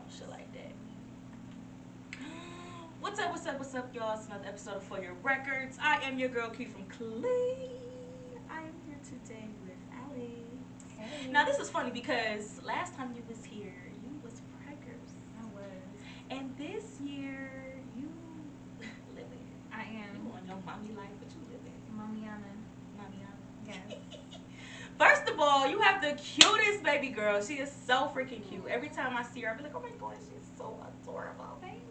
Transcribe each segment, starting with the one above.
shit like that. What's up, y'all? It's another episode of For Your Records. I am your girl, Key from Clay. I am here today with Alyx. Hey. Now, this is funny because last time you was here, you was preggers. I was. And this year, you living. I am. You on your mommy life, but you living. Mamiana. Mamiana. Yes. First of all, you have the cutest baby girl. She is so freaking cute. Every time I see her, I be like, oh my god, she's so adorable. Thank you.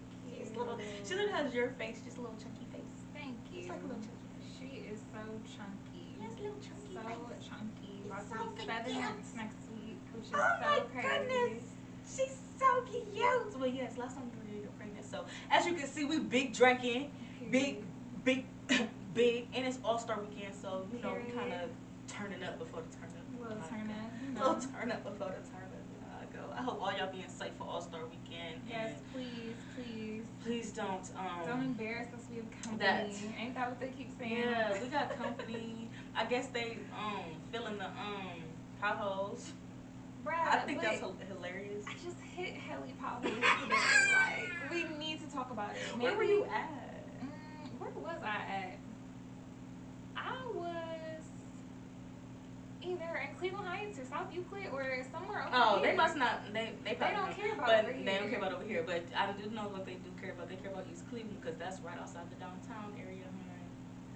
She literally has your face, just a little chunky face. Thank you. It's like a little chunky face. She is so chunky. Yes, little chunky So face. chunky. It's About so to be 7 cute. months next week, which is Oh so my crazy. goodness. She's so cute. Well, yes, last time we were pregnant. So, as you can see, we big drinking. Big, big, big. And it's All-Star weekend, so, you know, we kind of turning up before the turn up. Little turn up. Little turn up before the turn up. Go. I hope all y'all being safe for All-Star weekend. Yes, And please, please. please don't Embarrass us. We have company. that- Ain't that what they keep saying? Yeah, we got company. I guess they filling the potholes. Bruh, I think but that's hilarious. I just hit heli potholes today. Like, we need to talk about it. Where were you at? Where was I at? I was either in Cleveland Heights or South Euclid or somewhere over Oh, here. they must not. They They don't care about but over here. they don't care about over here. But I do know what they do care about. They care about East Cleveland because that's right outside the downtown area,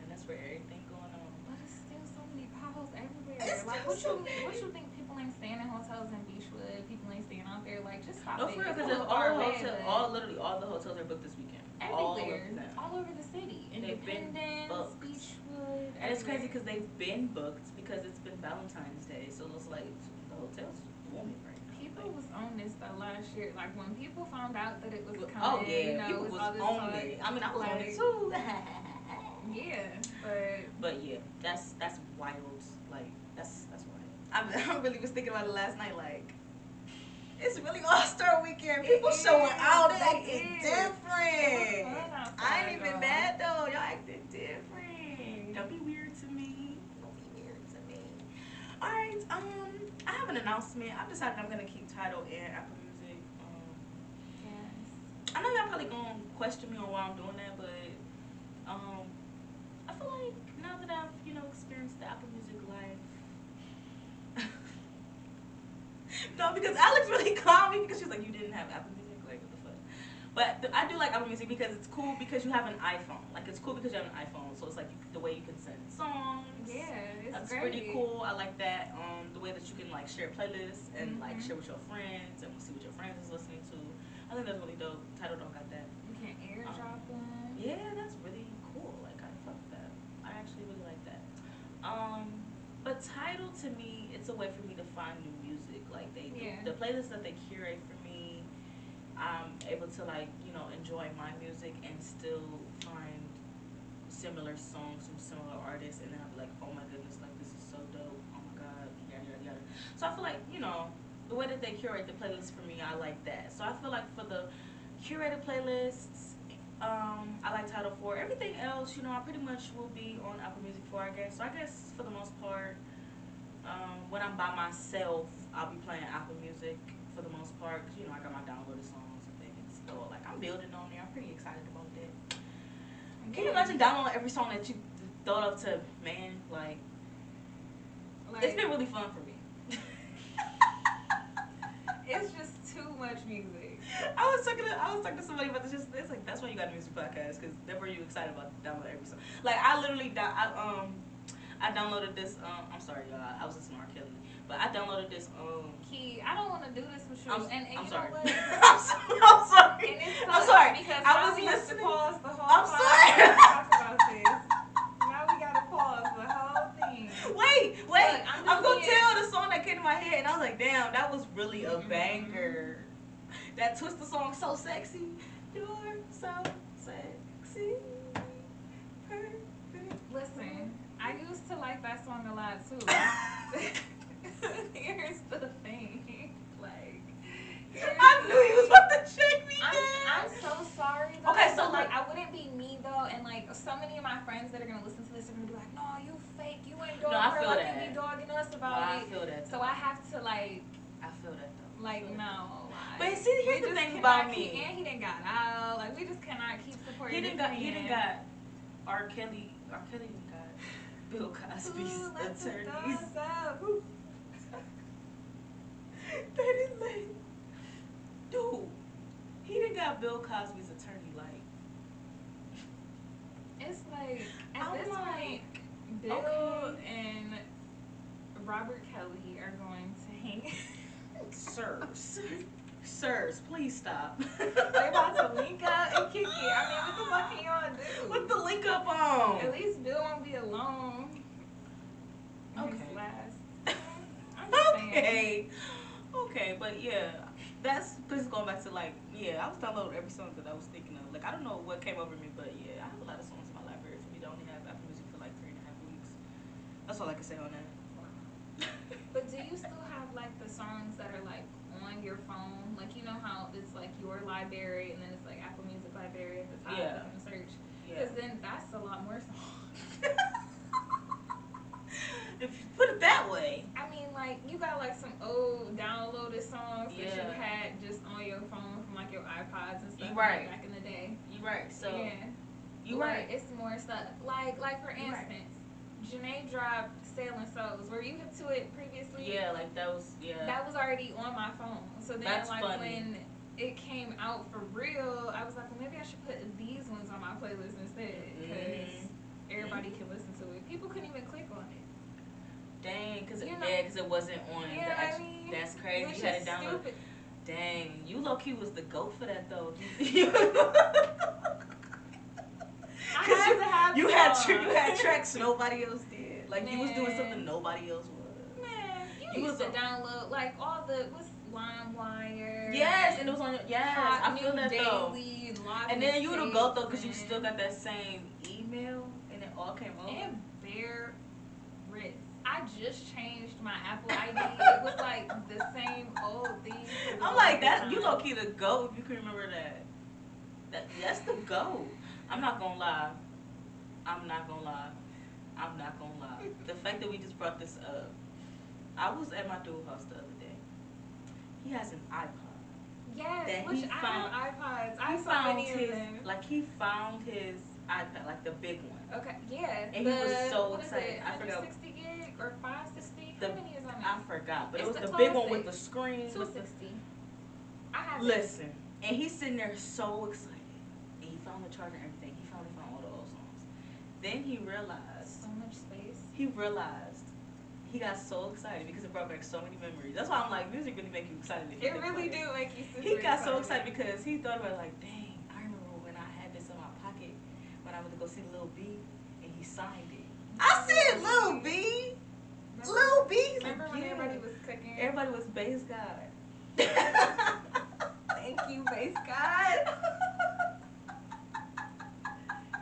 and that's where everything going on. But it's still so many potholes everywhere. It's Like, still what you think people ain't staying in hotels in Beachwood? People ain't staying out there. Like, just stop No, it. for real, It's a because little far away, literally all the hotels are booked this weekend. everywhere, All of them. all over the city. They've been Independence, booked. Beachwood, And it's crazy everywhere. because they've been booked because it's been Valentine's Day, so it's like the hotels booming right now. People Like, was on this though last year. Like when people found out that it was coming, oh yeah, you know, people it was all this on talk. it. I mean, I was on it Like, too. Yeah, but But yeah, that's wild. Like that's wild. I really was thinking about it last night. Like it's really All-Star weekend. People It showing is. out. They It acting is. different. It was fun outside, I ain't even though. mad though. Y'all acting different. Don't be weird to me. Don't be weird to me. All right. I have an announcement. I've decided I'm gonna keep Tidal and Apple Music. yes. I know y'all probably gonna question me on why I'm doing that, but I feel like now that I've experienced the Apple Music life. No, because Alyx really called me because she was like, you didn't have Apple Music, like what the fuck. But I do like Apple Music because it's cool because you have an iPhone. Like it's cool because you have an iPhone, so it's like the way you can send songs. Yeah, it's That's great. pretty cool. I like that. The way that you can like share playlists and like share with your friends and see what your friends is listening to. I think that's really dope. Tidal don't got that. You can airdrop them. Yeah, that's really cool. Like I fuck with that. I actually really like that. But Tidal to me, it's a way for me to find new music. Like the playlists that they curate for me, I'm able to like enjoy my music and still find similar songs from similar artists, and then I'll be like, oh my goodness, like this is so dope. Oh my god, yada yada yada. So I feel like the way that they curate the playlist for me, I like that. So I feel like for the curated playlists, I like Tidal for. Everything else, I pretty much will be on Apple Music for, I guess. So I guess for the most part, when I'm by myself, I'll be playing Apple Music for the most part. 'Cause, I got my downloaded songs and things. So like I'm building on there. I'm pretty excited about that. Can you imagine downloading every song that you thought of to man? Like it's been really fun for me. It's just too much music. I was talking to somebody about this. It's like that's why you got a music podcast because that's where you excited about to download every song. Like I literally I downloaded this. I'm sorry, y'all. I was listening to R. Kelly, but I downloaded this. Key, I don't want to do this with you. And I'm you sorry. know what? I'm sorry. And it's I'm sorry. because I now was we have to listening. pause the whole I'm sorry. podcast to talk about this. Now we gotta pause the whole thing. Wait. Look, I'm gonna tell the song that came to my head, and I was like, damn, that was really a banger. That Twister song, so sexy. You're so sexy. Perfect. Listen, I used to like that song a lot too. Here's the thing, like, I knew you was about to shake me I'm down. so sorry though. Okay, so like I wouldn't be me though, and like so many of my friends that are gonna listen to this are gonna be like, no, you fake, you ain't dogging I her feel like that. you be dogging us No, about I it. feel that. So I have to like I feel that though. Like, no. Like, but see, here's the thing about me. And he done got out. Like, we just cannot keep supporting He done got R. Kelly done got Bill Cosby's attorneys. That is like, dude, he done got Bill Cosby's attorney. Like, it's like, at this point, Bill and Robert Kelly are going to hang. Sirs, please stop. They about to link up and kick it. I mean, what the fuck can y'all do? What the link up on? At least Bill won't be alone. Okay. Okay. Okay, but yeah, that's just going back to like, yeah, I was downloading every song that I was thinking of. Like, I don't know what came over me, but yeah, I have a lot of songs in my library for me to only have Apple Music for like 3.5 weeks. That's all I can say on that. But do you still have like the songs that are like on your phone? Like, you know how it's like your library and then it's like Apple Music library at the top in the search? Because then that's a lot more songs. If you put it that way. I mean, like, you got like some old downloaded songs that you had just on your phone from like your iPods and stuff back in the day. You're right. So you're right. It's more stuff. Like for instance, Janae dropped Sailing Souls. Were you hip to it previously? Yeah, like that was that was already on my phone. So then that's like funny. When it came out for real, I was like, well, maybe I should put these ones on my playlist instead because everybody can listen to it. People couldn't even click on it. Dang, because it wasn't on the actual. That's crazy. Which you had it downloaded. Stupid. Dang, you low key was the GOAT for that though. You had tracks nobody else did. Like you was doing something nobody else was. Man, you used to download like all the LimeWire. Yes, and it was on. I feel that though. And then you would have go though because you still got that same email and it all came over. And bare wrist. I just changed my Apple ID. It was like the same old thing. I'm like that. You low key the GOAT if you can remember that. That's the GOAT. I'm not gonna lie. The fact that we just brought this up. I was at my dude's house the other day. He has an iPod. Yes, which I have iPods. I saw many of them. Like he found his iPad, like the big one. Okay, yeah. And he was so excited. I forgot. 160 gig or 560? How many is on that? I forgot, but it was the big one with the screen. 260. I have. Listen, and he's sitting there so excited. And he found the charger and everything. He finally found all the old songs. Then he realized. So much space. He realized. He got so excited because it brought back so many memories. That's why I'm like, music really make you excited. It really do make you super excited. He got so excited because he thought about it like, dang, I remember when I had this in my pocket when I went to go see Lil B and he signed it. I said Lil B. Lil B. Remember when everybody was cooking? Everybody was Bass God. Thank you, Bass God.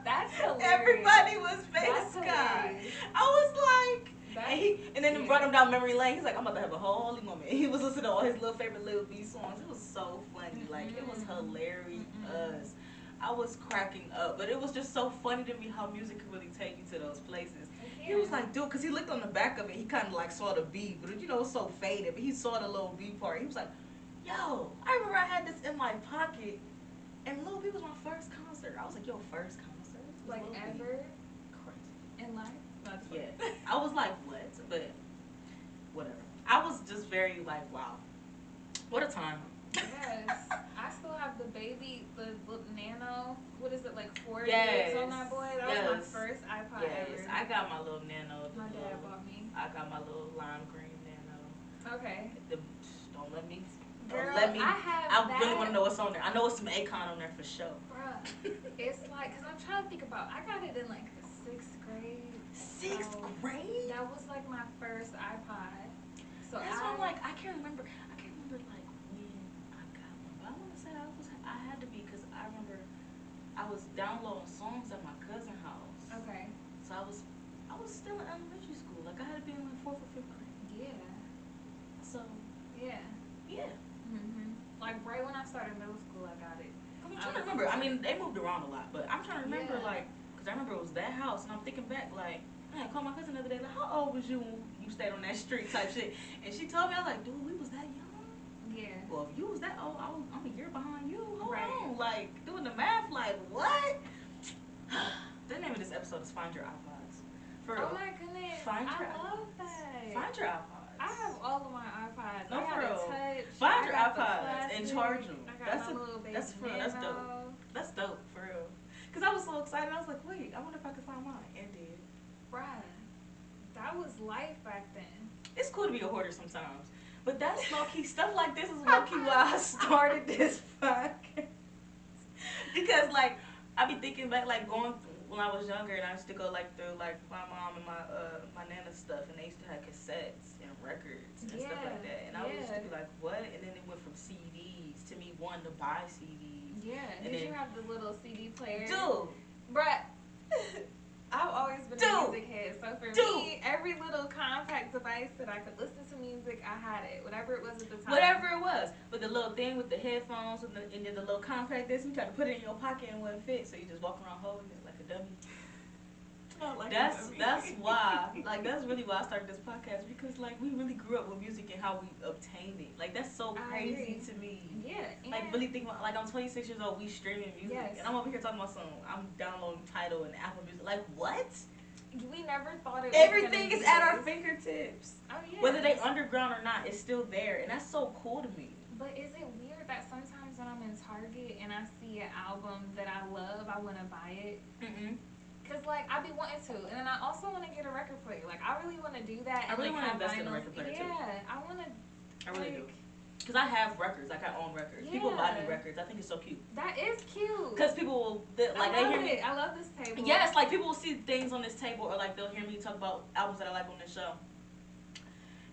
That's hilarious. Everybody was Bass God. I was like. And then he brought him down memory lane. He's like, I'm about to have a holy moment. He was listening to all his little favorite Lil B songs. It was so funny. Like, it was hilarious. I was cracking up. But it was just so funny to me how music could really take you to those places. He was like, dude, because he looked on the back of it. He kind of like saw the B. But, you know, it was so faded. But he saw the Lil B part. He was like, yo, I remember I had this in my pocket. And Lil B was my first concert. I was like, yo, first concert? Like ever? Crazy. In life? Yeah, I was like, what? But whatever. I was just very like, wow, what a time. Yes, I still have the Nano. What is it, like 4 gigs on that boy? That was my first iPod ever. I got my little Nano. My dad bought me. I got my little lime green Nano. Okay. Don't let me. Girl, I really want to know what's on there. I know it's some Akon on there for sure. Bruh, it's like, cause I'm trying to think about. I got it in like the 6th grade. 6th grade? That was like my first iPod. So that's why I'm like, I can't remember like when I got one. But I want to say I had to be because I remember I was downloading songs at my cousin's house. Okay. So I was still in elementary school. Like I had to be in like 4th or 5th grade. Yeah. So. Yeah. Yeah. Like right when I started middle school, I got it. I'm trying to remember. I mean, they moved around a lot, but I'm trying to remember like, because I remember it was that house, and I'm thinking back like. I called my cousin the other day, like, how old was you when you stayed on that street type shit? And she told me, I was like, dude, we was that young. Well, if you was that old, I'm a year behind you. Hold on. Like, doing the math, like, what? The name of this episode is Find Your iPods. For real. Oh my goodness. I love that. Find your iPods. I have all of my iPods. No, I got for real. touch. Find your iPods and charge them. That's for real. That's dope. That's dope, for real. Because I was so excited. I was like, wait, I wonder if I could find mine. And did. Bruh. That was life back then. It's cool to be a hoarder sometimes. But that's low-key. Stuff like this is low-key why I started this podcast. Because, like, I be thinking back, like, going through, when I was younger, and I used to go, like, through, like, my mom and my nana's stuff, and they used to have cassettes and records and stuff like that. And I used to be like, what? And then it went from CDs to me wanting to buy CDs. Yeah. And did you have the little CD player? Dude. Bruh. I've always been a music head, so for me, every little compact device that I could listen to music, I had it, whatever it was at the time. Whatever it was, with the little thing with the headphones and then the little compact disc, you try to put it in your pocket and it wouldn't fit, so you just walk around holding it like a dummy. That's why, like, that's really why I started this podcast, because, like, we really grew up with music and how we obtained it. Like, that's so crazy to me. Yeah. Like, really think about, like, I'm 26 years old, we streaming music. Yes. And I'm over here talking about I'm downloading Tidal and Apple Music. Like, what? We never thought it was Everything is at our fingertips. Oh, yeah. Whether they underground or not, it's still there. And that's so cool to me. But is it weird that sometimes when I'm in Target and I see an album that I love, I want to buy it? Mm-mm. Cause like I be wanting to, and then I also want to get a record player. Like I really want to do that. I really want to invest in a record player too. Yeah, I want to. I really do. Cause I have records. Like I own records. Yeah. People buy me records. I think it's so cute. That is cute. Cause people will they hear me. I love this table. Yes, like people will see things on this table, or like they'll hear me talk about albums that I like on this show.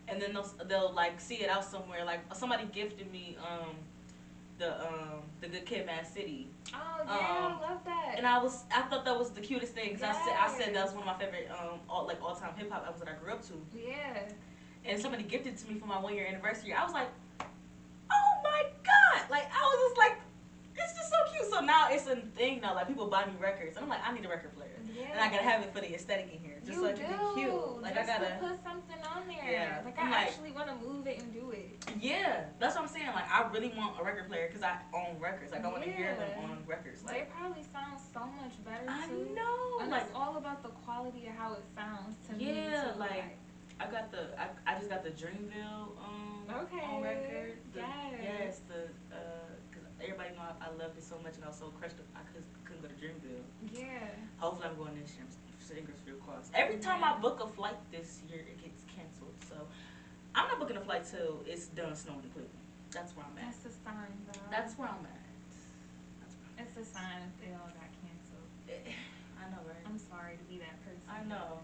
And then they'll like see it out somewhere. Like somebody gifted me the Good Kid, Mad City. Oh yeah, I love that. And I thought that was the cutest thing, because I said that was one of my favorite all-time hip hop albums that I grew up to. Yeah. And somebody gifted it to me for my 1-year anniversary. I was like, oh my god! Like I was just like, it's just so cute. So now it's a thing now. Like people buy me records, and I'm like, I need a record player, and I gotta have it for the aesthetic in here, just so it can be cute. Like just I gotta put something on there. Yeah. Like I actually want to move it and do it. Yeah, that's what I'm saying. Like I really want a record player because I own records. Like I want to hear them on records. Like they probably sound so much better too. I know. And like it's all about the quality of how it sounds to me. Yeah, like I just got the Dreamville on record. Yes, because everybody know I loved it so much, and I was so crushed I couldn't go to Dreamville. Yeah. Hopefully I'm going this year. Fingers real crossed. Every time I book a flight this year, it gets canceled. So I'm not booking a flight till it's done snowing in Cleveland. That's where I'm at. That's a sign, though. That's where I'm at. It's a sign if they all got canceled. I know, right? I'm sorry to be that person. I know.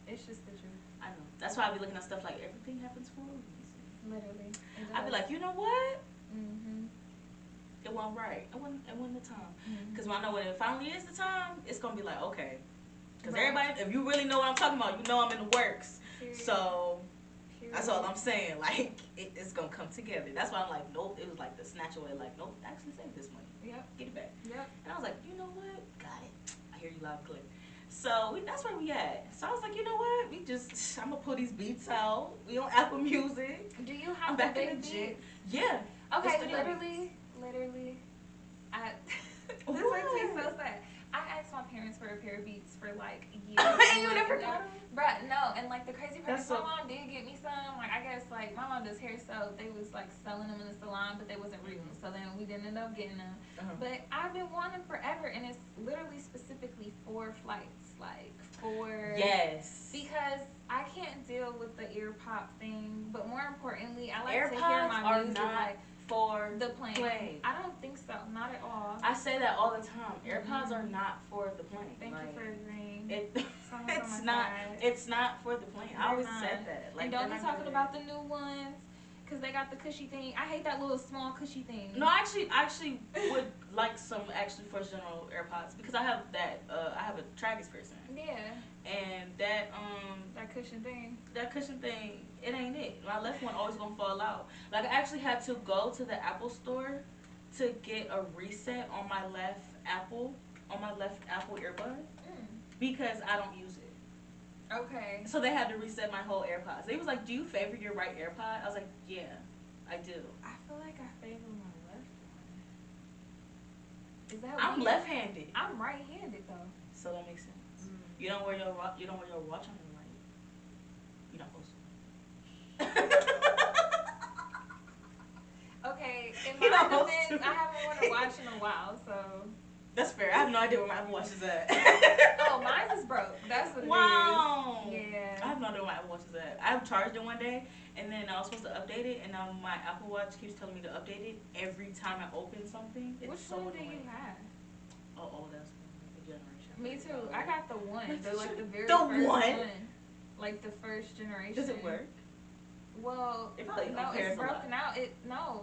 It's just the truth. I know. That's why I be looking at stuff like everything happens for a reason. Literally. I be like, you know what? Mm-hmm. It wasn't right. It wasn't the time. Because when I know when it finally is the time, it's gonna be like, okay. Because everybody, if you really know what I'm talking about, you know I'm in the works. So that's all I'm saying. Like it's gonna come together. That's why I'm like, nope. It was like the snatch away. Like, nope. Actually save this money. Yep. Get it back. Yep. And I was like, you know what? Got it. I hear you loud and clear. So that's where we at. So I was like, you know what? I'm gonna pull these beats out. We on Apple Music. Do you have I'm back in the gym? Yeah. Okay. Literally. This makes me so sad. I asked my parents for a pair of Beats for like years. And you never got them? Bruh, no. And like the crazy part is my mom did get me some. Like I guess like my mom does hair, so they was like selling them in the salon, but they wasn't real. So then we didn't end up getting them. But I've been wanting forever, and it's literally specifically for flights, like for because I can't deal with the ear pop thing. But more importantly, I like to hear my music like for the plane. I don't think so. Not at all. I say that all the time. AirPods are not for the plane. Thank you for agreeing. It's not for the plane. I always said that. Like, and don't be talking about the new ones, because they got the cushy thing. I hate that little small cushy thing. No, I actually would like some first general AirPods, because I have that. I have a tragus piercing. Yeah. And that cushion thing. That cushion thing. It ain't it. My left one always gonna fall out. Like I actually had to go to the Apple store to get a reset on my left Apple earbud because I don't use it. Okay. So they had to reset my whole AirPods. They was like, "Do you favor your right AirPod?" I was like, "Yeah." I do. I feel like I favor my left one. Is that I'm weird? left-handed. I'm right-handed though. So that makes sense. You don't wear your watch on the right. You're not supposed to. Okay, in my defense, I haven't worn a watch in a while, so. That's fair. I have no idea where my Apple Watch is at. Oh, mine is broke. That's what it is. Wow. Yeah. I have no idea where my Apple Watch is at. I charged it one day, and then I was supposed to update it, and now my Apple Watch keeps telling me to update it every time I open something. It's Which so one do annoying. you have? Oh, that's the generation. Me too. I got the one. The very the first one? Like the first generation. Does it work? Well, it probably no, it's broken out.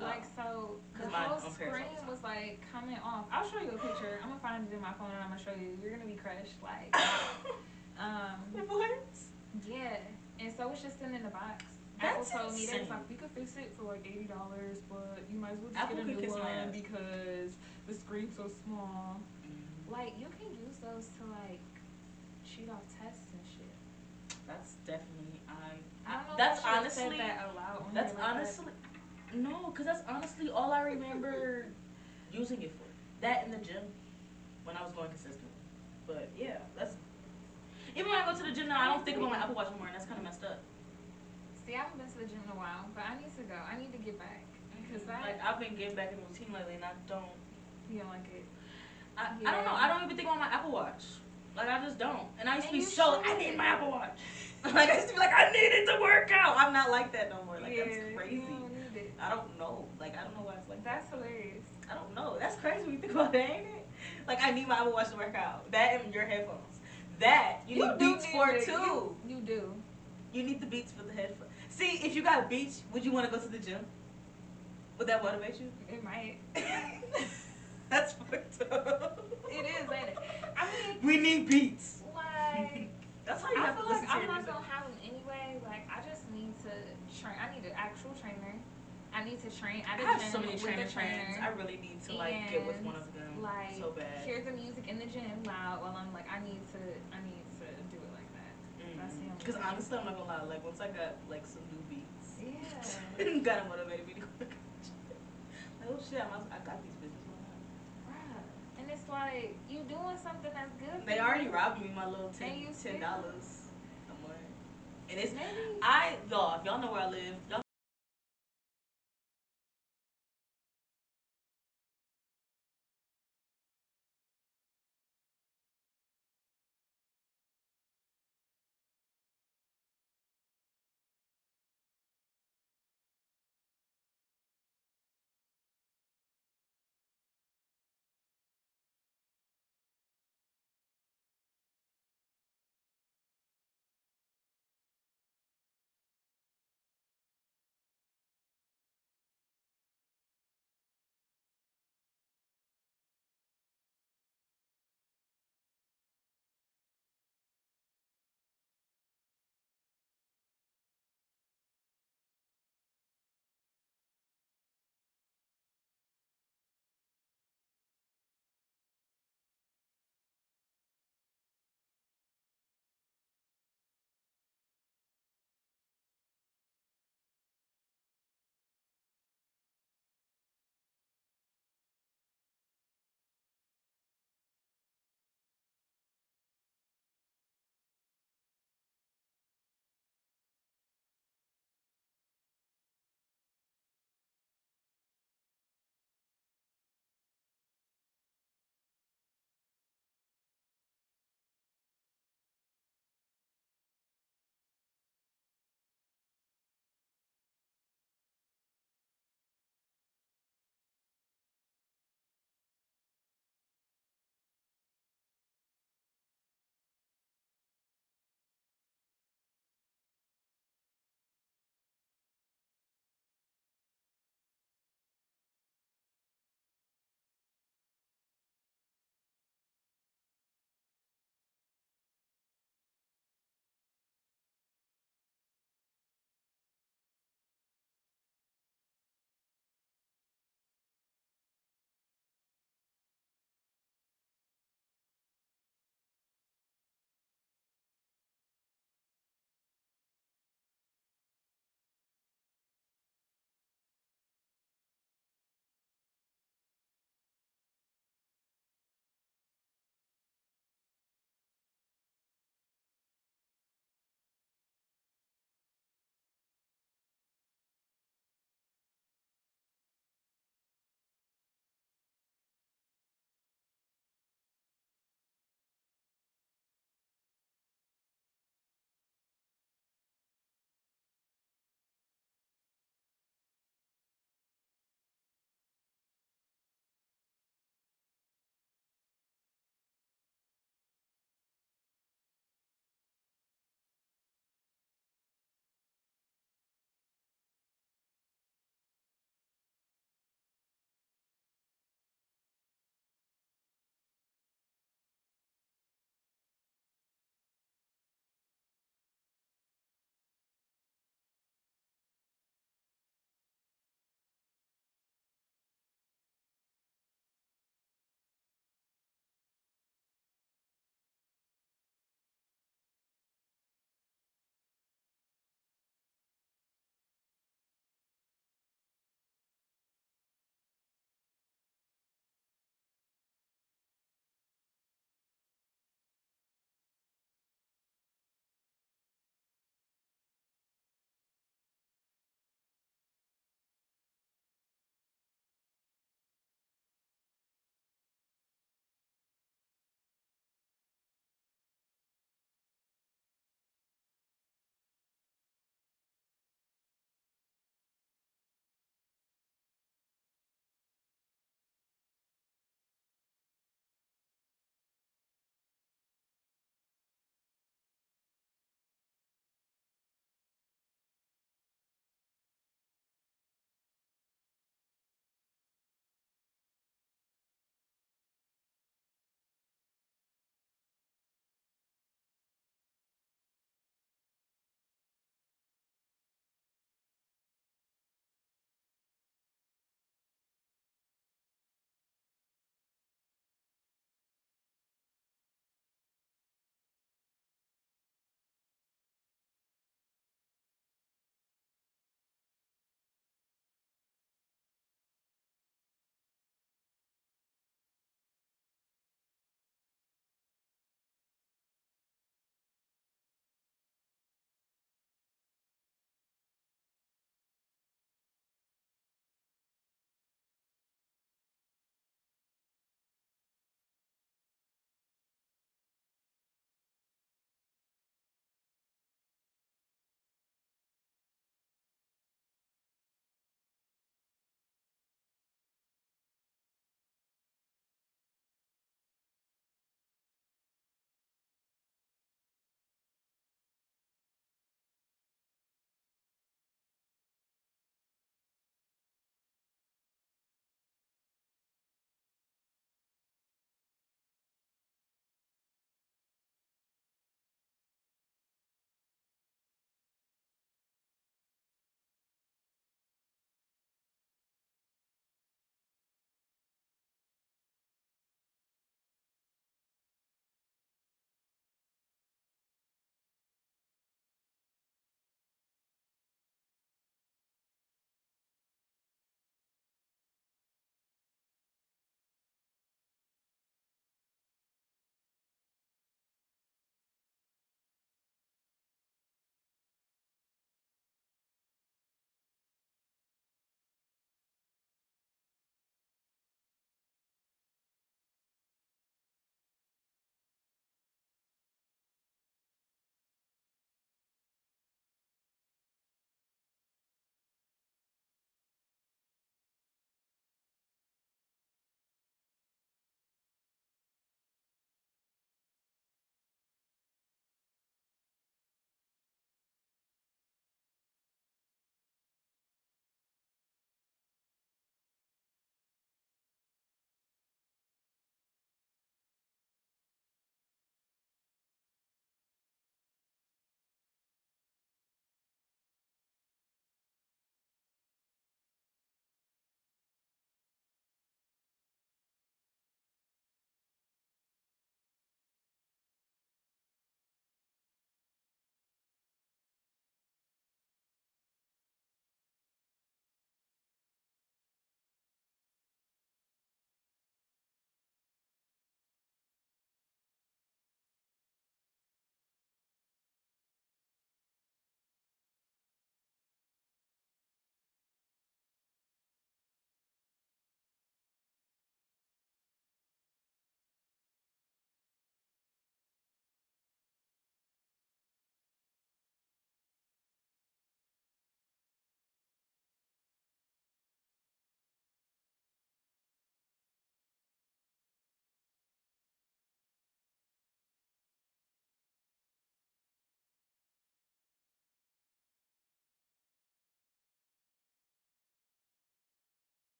Like so, the whole screen was like coming off. I'll show you a picture. I'm gonna find it in my phone and I'm gonna show you. You're gonna be crushed. Like, what? Yeah, and so it's just sitting in the box. That's Apple told me they was insane. like, we could fix it for like $80, but you might as well just Apple get a could new kiss my one ass. because the screen's so small. Like, you can use those to like cheat off tests and shit. That's definitely that's honestly said that aloud. That's honestly no, because that's honestly all I remember using it for. That in the gym when I was going consistently. But yeah, that's even when I go to the gym now, I don't think about my Apple Watch anymore, and that's kind of messed up. See, I haven't been to the gym in a while, but I need to go. I need to get back because like I've been getting back in the routine lately, and I don't. You don't like it? I don't know. I don't even think about my Apple Watch. Like I just don't. And I used to be I need my Apple Watch. Like I used to be like, I need it to work out. I'm not like that no more. Like that's crazy. You don't need it. I don't know. Like I don't know why it's like that's hilarious. I don't know. That's crazy when you think about it, ain't it? Like I need my Apple Watch to work out. That and your headphones. That you need Beats for it too. You do. You need the Beats for the headphones. See, if you got Beats, would you want to go to the gym? Would that motivate you? It might. That's fucked up. It is, ain't it? I mean, we need Beats. Like, that's how you have to listen to I'm your not music. gonna have them anyway. Like, I just need to train. I need an actual trainer. I need to train at a gym. I have so many trainers. I really need to like get with one of them. Like, so bad. Hear the music in the gym loud while I'm like, I need to do it like that. That's the only. Because honestly, I'm not gonna lie. Like once I got like some new beats, yeah, it kind of motivated me to go. Like oh shit, I got these bitches. And it's like you doing something that's good. They already robbed me my little $10 a month, and it's y'all. If y'all know where I live, y'all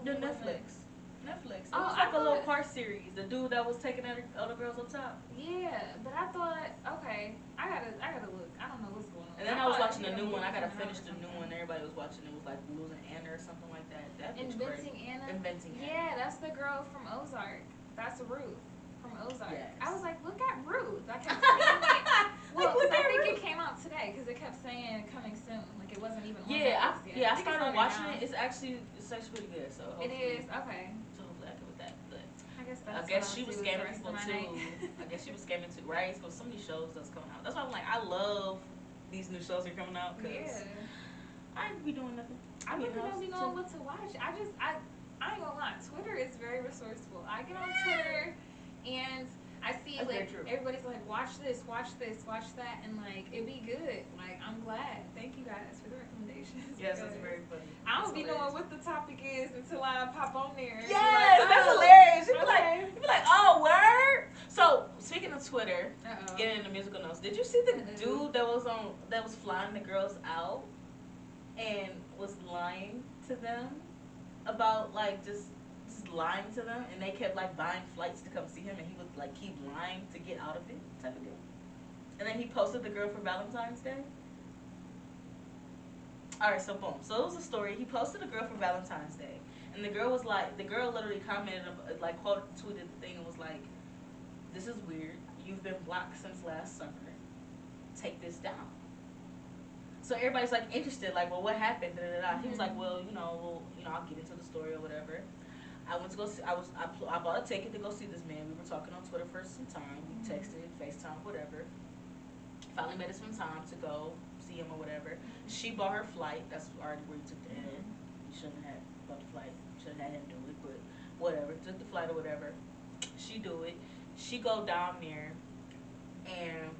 The movie wasn't it? Netflix. It Oh, was like a little car series. The dude that was taking other girls on top. Yeah, but I thought, okay, I gotta look. I don't know what's going on. And then I was watching the a new one. movie I gotta coming out finish or the new something. one. Everybody was watching. It was like Losing Anna or something like that. That bitch Inventing crazy. Anna. Inventing Anna. Yeah, that's the girl from Ozark. That's Ruth from Ozark. Yes. I was like, look at Ruth. I kept seeing it. Well, because I think it came out today because it kept saying coming soon. Like it wasn't even on Netflix yet. I started watching it. It's actually pretty good. So it is okay. So hopefully I get with that. But I guess she was scamming people too. I guess she was scamming too, right? Because so many shows that's coming out. That's why I'm like, I love these new shows that are coming out. Cause I ain't be doing nothing. I really don't be knowing what to watch. I ain't gonna lie. Twitter is very resourceful. I get on Twitter and I see that's like everybody's like watch this, watch that, and like it be good. Like I'm glad. Thank you guys for the recommendations. Yes, that's very funny. I don't be knowing what the topic is until I pop on there. Yes, like, that's hilarious. You be like, oh word. So speaking of Twitter, getting into musical notes, did you see the dude that was flying the girls out and was lying to them about like just lying to them, and they kept like buying flights to come see him, and he would like keep lying to get out of it type of deal. And then he posted the girl for Valentine's Day. Alright, so boom. So it was a story. He posted a girl for Valentine's Day, and the girl literally commented, like tweeted the thing and was like, "This is weird. You've been blocked since last summer. Take this down." So everybody's like interested, like, well, what happened? Da, da, da. He was like, well, I'll get into the story or whatever. I went to go see. I bought a ticket to go see this man. We were talking on Twitter for some time. We texted, FaceTime, whatever. Finally made us some time to go see him or whatever. She bought her flight. That's already where you took the head. You shouldn't have bought the flight. Shouldn't have had him do it, but whatever. Took the flight or whatever. She do it. She go down there, and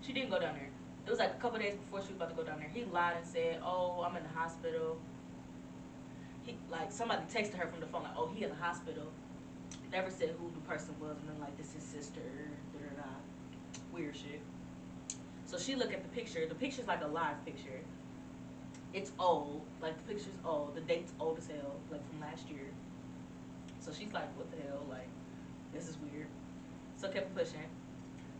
she didn't go down there. It was like a couple days before she was about to go down there. He lied and said, "Oh, I'm in the hospital." Somebody texted her from the phone like, "Oh, he in the hospital." Never said who the person was, and then like, this is his sister, da da da, weird shit. So she looked at the picture. The picture's like a live picture. It's old, like the picture's old. The date's old as hell, like from last year. So she's like, what the hell, like, this is weird. So kept pushing.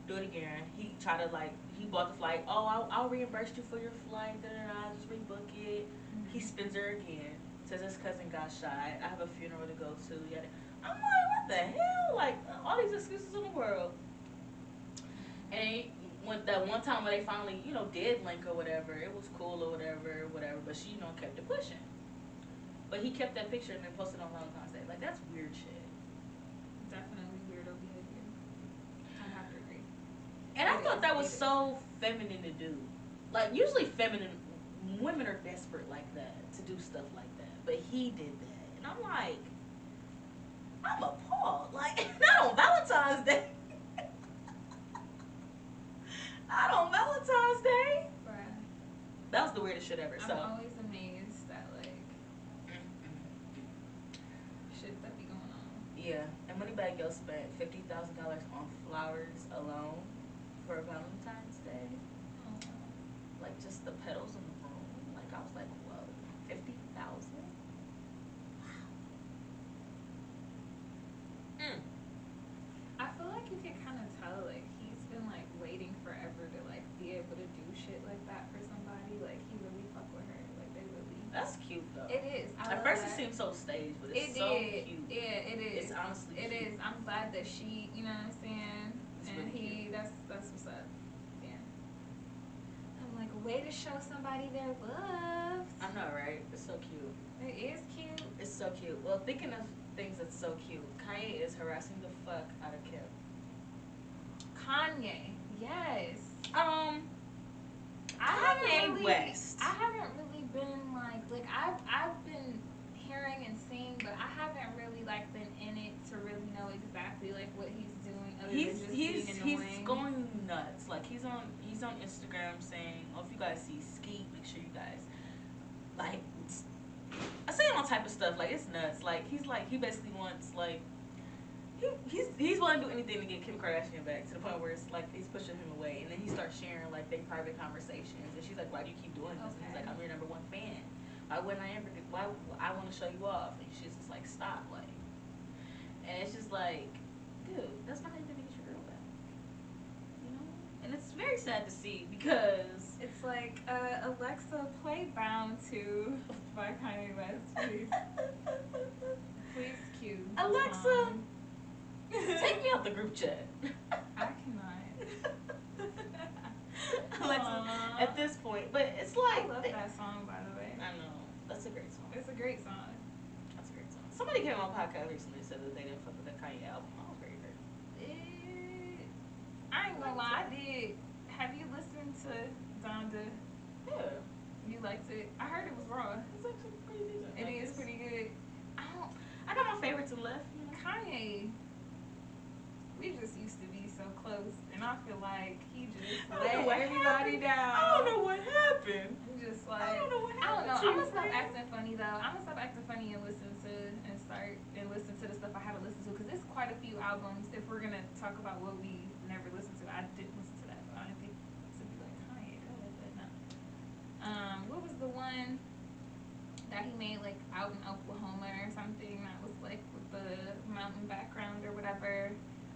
Do it again. He tried to he bought the flight. "Oh, I'll reimburse you for your flight, da da da, just rebook it." He spins her again. Says his cousin got shot. I have a funeral to go to. Yada. I'm like, what the hell? Like, all these excuses in the world. And that one time when they finally, did link or whatever, it was cool or whatever. But she, kept it pushing. But he kept that picture and then posted on Valentine's Day. Like, that's weird shit. Definitely weirdo behavior. I have to agree. And I thought that was so feminine to do. Like, usually women are desperate like that to do stuff like that. But he did that. And I'm like, I'm appalled. Like, not on Valentine's Day. Not on Valentine's Day. Right. That was the weirdest shit ever. I'm always amazed at, shit that be going on. Yeah. And Moneybag Yo spent $50,000 on flowers alone for Valentine's Day. Oh. Like, just the petals in the room. Like, I was like, whoa, 50,000? I feel like you can kind of tell, he's been, waiting forever to, be able to do shit like that for somebody. Like, he really fuck with her. Like, they really... That's cute, though. It is. At first, it seemed so staged, but it's so cute. Yeah, it is. It's honestly cute. It is. I'm glad that she, you know what I'm saying? It's and really cute. That's what's up. Yeah. I'm like, a way to show somebody their love. I know, right? It's so cute. It is cute. It's so cute. Well, thinking of things that's so cute, Kanye is harassing the fuck out of Kim. Kanye, yes. Kanye West. I haven't really been I've been hearing and seeing, but I haven't really been in it to really know exactly what he's doing. Other than just being annoying. He's going nuts. Like he's on Instagram saying, "Oh, if you guys see Skeet, make sure you guys I saying all type of stuff. Like it's nuts. He basically wants he's willing to do anything to get Kim Kardashian back, to the point where it's he's pushing him away, and then he starts sharing their private conversations, and she's like, "Why do you keep doing this?" And he's like, "I'm your #1 fan." Why wouldn't I ever do? Why I want to show you off, and she's just like, stop, like, and it's just like, dude, that's not how you gonna get your girl back, you know? And it's very sad to see because it's like Alexa, play Bound 2 by Kanye West, please. Please cue Alexa, take me out the group chat. I cannot. Alexa, at this point, but it's like I love that song, by the way. I know, that's a great song. It's a great song. That's a great song. Somebody came on my podcast recently and said that they didn't fuck with the Kanye album. I was very hurt. I ain't gonna lie, I did. Have you listened to Donda? Yeah. You liked it? I heard it was raw. It's actually pretty decent. It is pretty good. I got my favorites left. You know? Kanye, we just used to be so close, and I feel like he just let everybody down. I don't know what happened. I'm just like, I don't know what I don't happened. know. I'm gonna stop acting funny though. I'm gonna stop acting funny and listen to the stuff I haven't listened to, because there's quite a few albums. If we're gonna talk about what we never listened to, I didn't listen to that, but I think to be like Kanye, but no. What was the one that he made like out in Oklahoma or something that was like with the mountain background or whatever?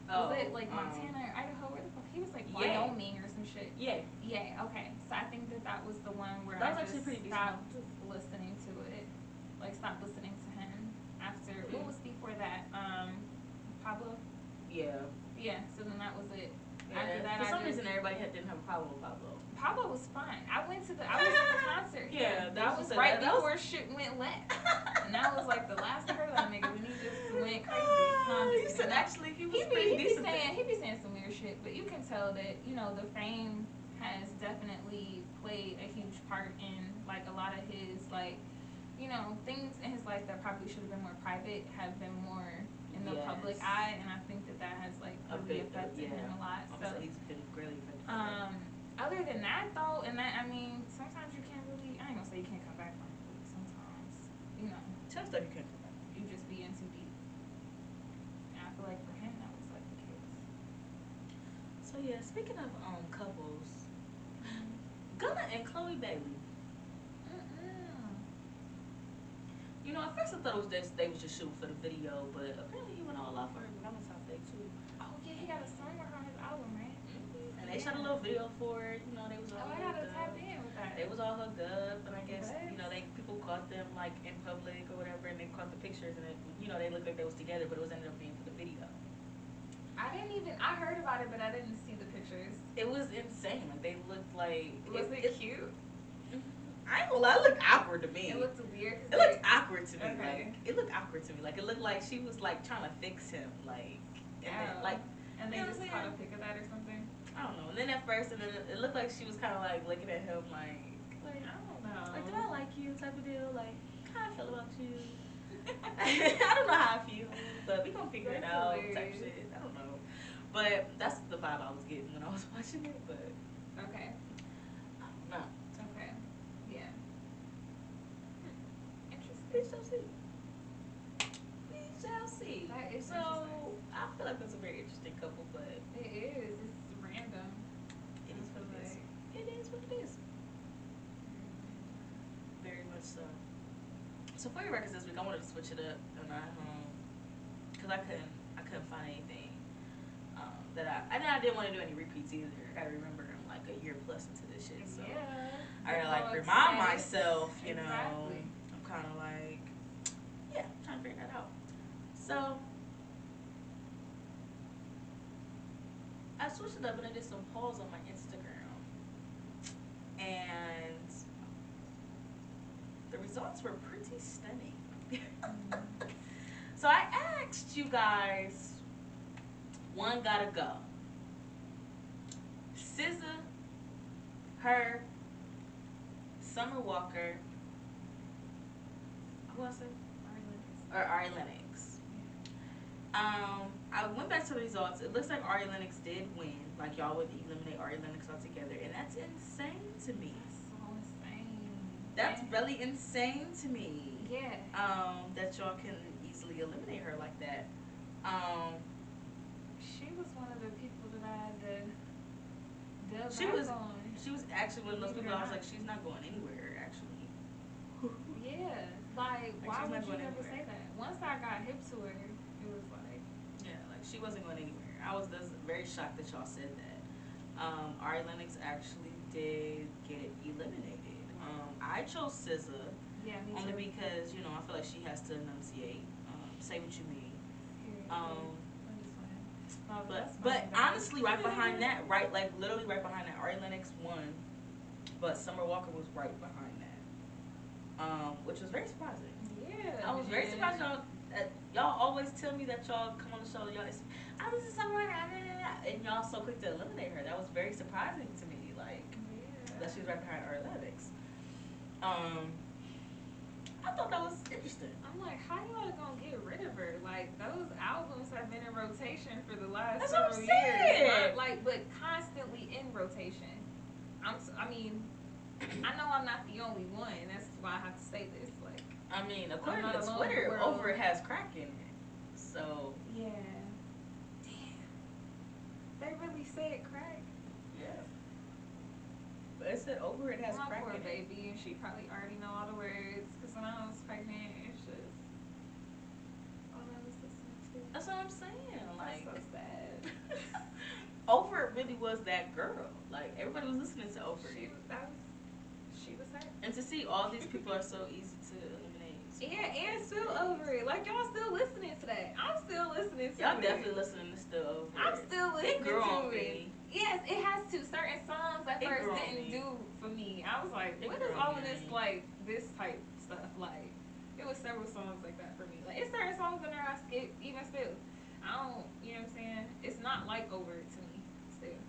Was it like Montana or Idaho? Where the fuck? He was like Wyoming or some shit. Yeah. Yeah. Okay. So I think that was the one where that was I actually just pretty stopped listening to it. Like stopped listening to him after. What was before that? Pablo. Yeah. Yeah. So then that was it. Yeah. After that, for some reason, everybody didn't have a problem with Pablo. Pablo was fine. I was at the concert. Yeah, that was right before shit went left. And that was like the last I heard of that nigga when he just went crazy. He was pretty decent. He be saying some weird shit, but you can tell that, you know, the fame has definitely played a huge part in like a lot of his like, you know, things in his life that probably should have been more private have been more in the public eye, and I think that has like really affected him a lot. So he's been greatly affected. Other than that, though, and that, I mean, sometimes you can't really, I ain't gonna say you can't come back from it, but sometimes, you know. Some stuff you can't come back from. You just be in too deep. And I feel like for him, that was like the case. So, yeah, speaking of couples, Gunna and Chloe Bailey. You know, at first I thought it was just, they was just shooting for the video, but apparently he went all out for her Valentine's Day, too. Oh, yeah, he got a song with her on his album, right? And they shot a little video for it. You know, they was all I gotta tap in with that. They was all hooked up, and I guess you know people caught them like in public or whatever, and they caught the pictures, and it, you know, they looked like they was together, but it was ended up being for the video. I heard about it, but I didn't see the pictures. It was insane. Like they looked like. Was it cute? I ain't gonna lie, it looked awkward to me. It looked weird. It looked awkward to me. Okay. Like it looked awkward to me. Like it looked like she was like trying to fix him, like and they just caught a pic of that or something. I don't know. And then at first, and then it looked like she was kind of like looking at him like I don't know. Like, do I like you type of deal? Like, how I feel about you? I don't know how I feel, but we gonna figure it out type shit. I don't know. But that's the vibe I was getting when I was watching it, but. Okay. I don't know. Okay. Yeah. Interesting. We shall see. We shall see. That is so, I feel like that's a very interesting couple, but. It is. It's random. It is what it is. It is what it is. Very much so. So for your records this week, I wanted to switch it up, and because I couldn't find anything I didn't want to do any repeats either. I gotta remember I'm like a year plus into this shit, so I gotta like remind myself, you know. I'm kind of like, yeah, I'm trying to figure that out. So I switched it up and I did some polls on my Instagram, and the results were pretty stunning. So I asked you guys, one gotta go. SZA, her, Summer Walker, who else? Or Ari Lennox. I went back to the results. It looks like Ari Lennox did win. Like y'all would eliminate Ari Lennox altogether, and that's insane to me. So insane. That's really insane to me. Yeah. That y'all can easily eliminate her like that. She was one of the people that I had to delve she was on. She was actually one of those people I was like, she's not going anywhere, actually. Yeah, Why would you never say that? Once I got hip to her, it was like, yeah, like she wasn't going anywhere. I was just very shocked that y'all said that. Ari Lennox actually did get eliminated. I chose SZA. Yeah, me only too. because I feel like she has to enunciate, say what you mean. But honestly, right behind that, literally right behind that, Ari Lennox won, but Summer Walker was right behind that, which was very surprising. Yeah, I was very surprised y'all always tell me that y'all come on the show, I listen to Summer Walker, and y'all so quick to eliminate her. That was very surprising to me, that she was right behind Ari Lennox. I thought that was interesting. I'm like, how y'all gonna get rid of her? Like, those albums have been in rotation for the last That's several years. But constantly in rotation. I mean, I know I'm not the only one. That's why I have to say this. Like, I mean, according to Twitter, Over It has crack in it. So. Yeah. Damn. They really said crack. Yeah. But it said Over It has crack in it. My poor baby, and she probably already know all the words. Because when I was pregnant, it's just all I was listening to. That's what I'm saying. Like, that's so sad. Over It really was that girl. Like, everybody was listening to Over It. She was her. And to see all these people are so easy to eliminate. And still Over It. Like, y'all still listening to that. I'm still listening to it. Y'all definitely listening to Still Over It. I'm still listening to it. Me. Yes, it has to. Certain songs at first didn't do for me. I was like, what is all of this, like, this type stuff? Like, it was several songs like that for me. Like, it's certain songs in there I skip, even still. I don't, you know what I'm saying? It's not like Over It to me, still.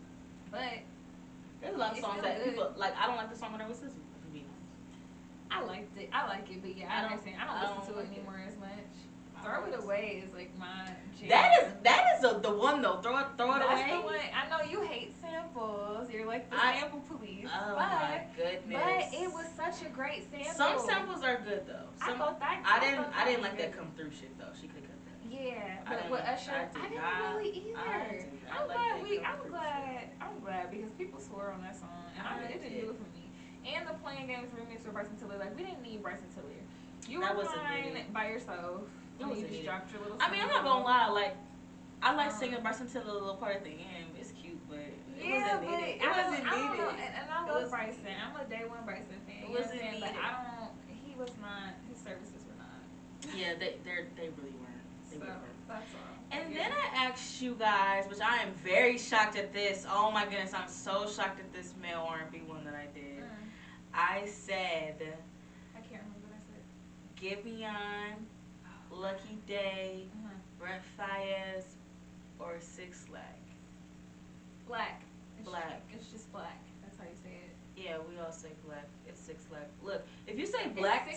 But there's a lot of songs that people, like, I don't like the song when I was listening to it. I liked it. I like it, but yeah, I don't listen to it anymore as much. Throw It Away is like my jam. That is the one though. Throw it away. That's the one. I know you hate samples. You're like the sample police. Oh my goodness. But it was such a great sample. Some samples are good though. I didn't like that come through shit though. She could have cut that. Yeah, but with Usher, I didn't really either. I'm glad because people swore on that song and it didn't do it for me. And the Playing Games remix with Bryson Tiller, like, we didn't need Bryson Tiller. You were fine by yourself. You just dropped your little. I mean, I'm not gonna lie. Like, I like singing Bryson Tiller a little part at the end. It's cute, but it wasn't needed. It wasn't needed. And I love Bryson. I'm a day one Bryson fan. It wasn't needed. But he was not. His services were not. Yeah, they really weren't. They really weren't. That's all. And then I asked you guys, which I am very shocked at this. Oh my goodness, I'm so shocked at this male R&B one that I did. I said. I can't remember what I said. Giveon, Lucky Day, Brent Faiyaz, or Six Flag. Black. Black. It's just Black. That's how you say it. Yeah, we all say Black. It's Six Flag. Look, if you say black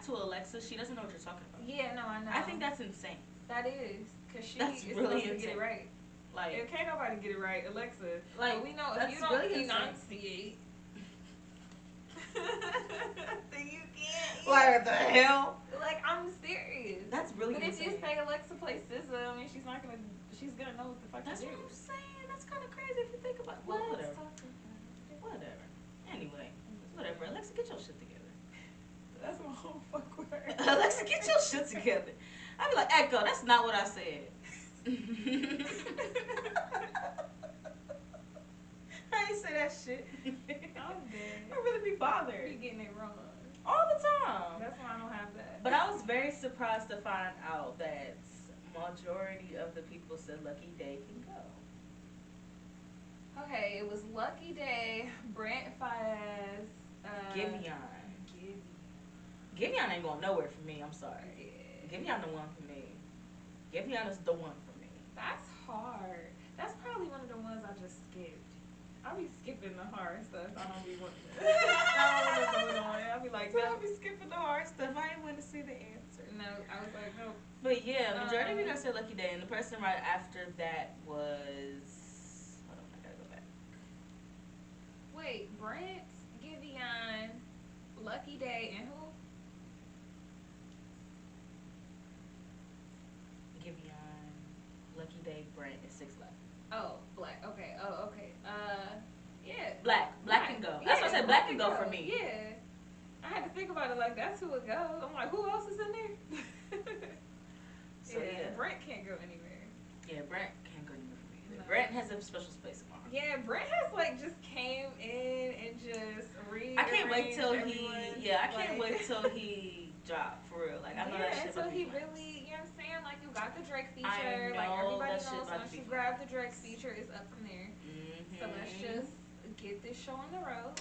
to Alexa, she doesn't know what you're talking about. Yeah, no, I know. I think that's insane. That is, because that's is really supposed to get it right. Like, it can't nobody get it right, Alexa. Like, but we know if you don't really enunciate, then you can't. What the hell? Like, I'm serious. That's really. But insane. if you say Alexa play SZA, I mean, she's gonna know what the fuck that's to do. That's what I'm saying. That's kind of crazy if you think about it. Well, whatever. Anyway, whatever. Alexa, get your shit together. That's my whole fuck word. Alexa, get your shit together. I'd be like, Echo, that's not what I said. I ain't say that shit. I'm dead. I really be bothered. You getting it wrong. All the time. That's why I don't have that. But I was very surprised to find out that majority of the people said Lucky Day can go. Okay, it was Lucky Day, Brent Faiyaz, Giveon ain't going nowhere for me. I'm sorry. Yeah. Giveon the one for me. Giveon is the one for me. That's hard. That's probably one of the ones I just skipped. I'll be skipping the hard stuff. I don't be wanting to. I don't want to go on. I'll be like, no. I'll be skipping the hard stuff. I didn't want to see the answer. No, I was like, no. But yeah, majority of you guys said Lucky Day, and the person right after that was. Hold on, I gotta go back. Wait, Brent, Giveon, Lucky Day, and who? Giveon, Lucky Day, Brent, and Six Flag. Oh, Black. Okay. Yeah. Black can go. That's what I said. Black can go for me. Yeah. I had to think about it like that's who would go. I'm like, who else is in there? So yeah, Brent can't go anywhere. Yeah, Brent can't go anywhere for me either. No. Brent has a special space in my heart. Yeah, Brent has like just came in and just I can't wait till I can't wait till he drop for real. Like I know that shit. Until he really, you know what I'm saying? Like you got the Drake feature. Like everybody knows once you grab the Drake feature, it's up from there. Mm-hmm. So let's just get this show on the road.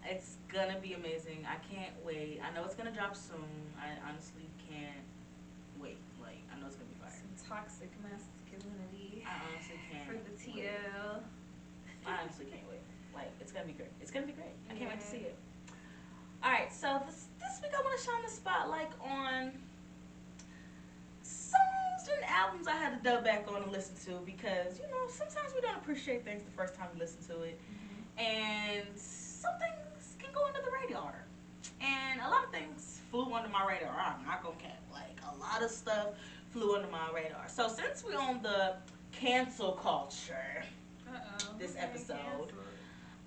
It's gonna be amazing. I can't wait. I know it's gonna drop soon. I honestly can't wait. Like I know it's gonna be fire. Some toxic masculinity. I honestly can't. For the TL. I honestly can't wait. Like it's gonna be great. It's gonna be great. I can't wait to see it. All right, so this week I want to shine the spotlight on songs and albums I had to double back on and listen to because you know sometimes we don't appreciate things the first time we listen to it, and some things can go under the radar, and a lot of things flew under my radar. I'm not gonna cap. Like a lot of stuff flew under my radar. So since we're on the cancel culture, this episode,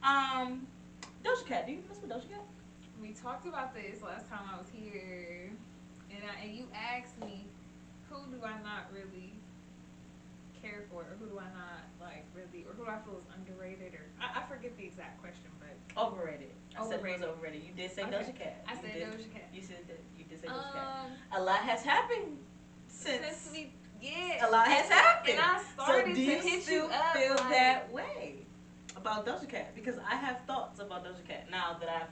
Doja Cat. Do you mess with Doja Cat? We talked about this last time I was here, and you asked me, who do I not really care for, or who do I not like really, or who do I feel is underrated, or I forget the exact question, but overrated. I said it was overrated. You did say Doja Cat. I said Doja Cat. You did say Doja Cat. A lot has happened since we a lot has happened. And I started to hit you up. Feel that way about Doja Cat because I have thoughts about Doja Cat now that I've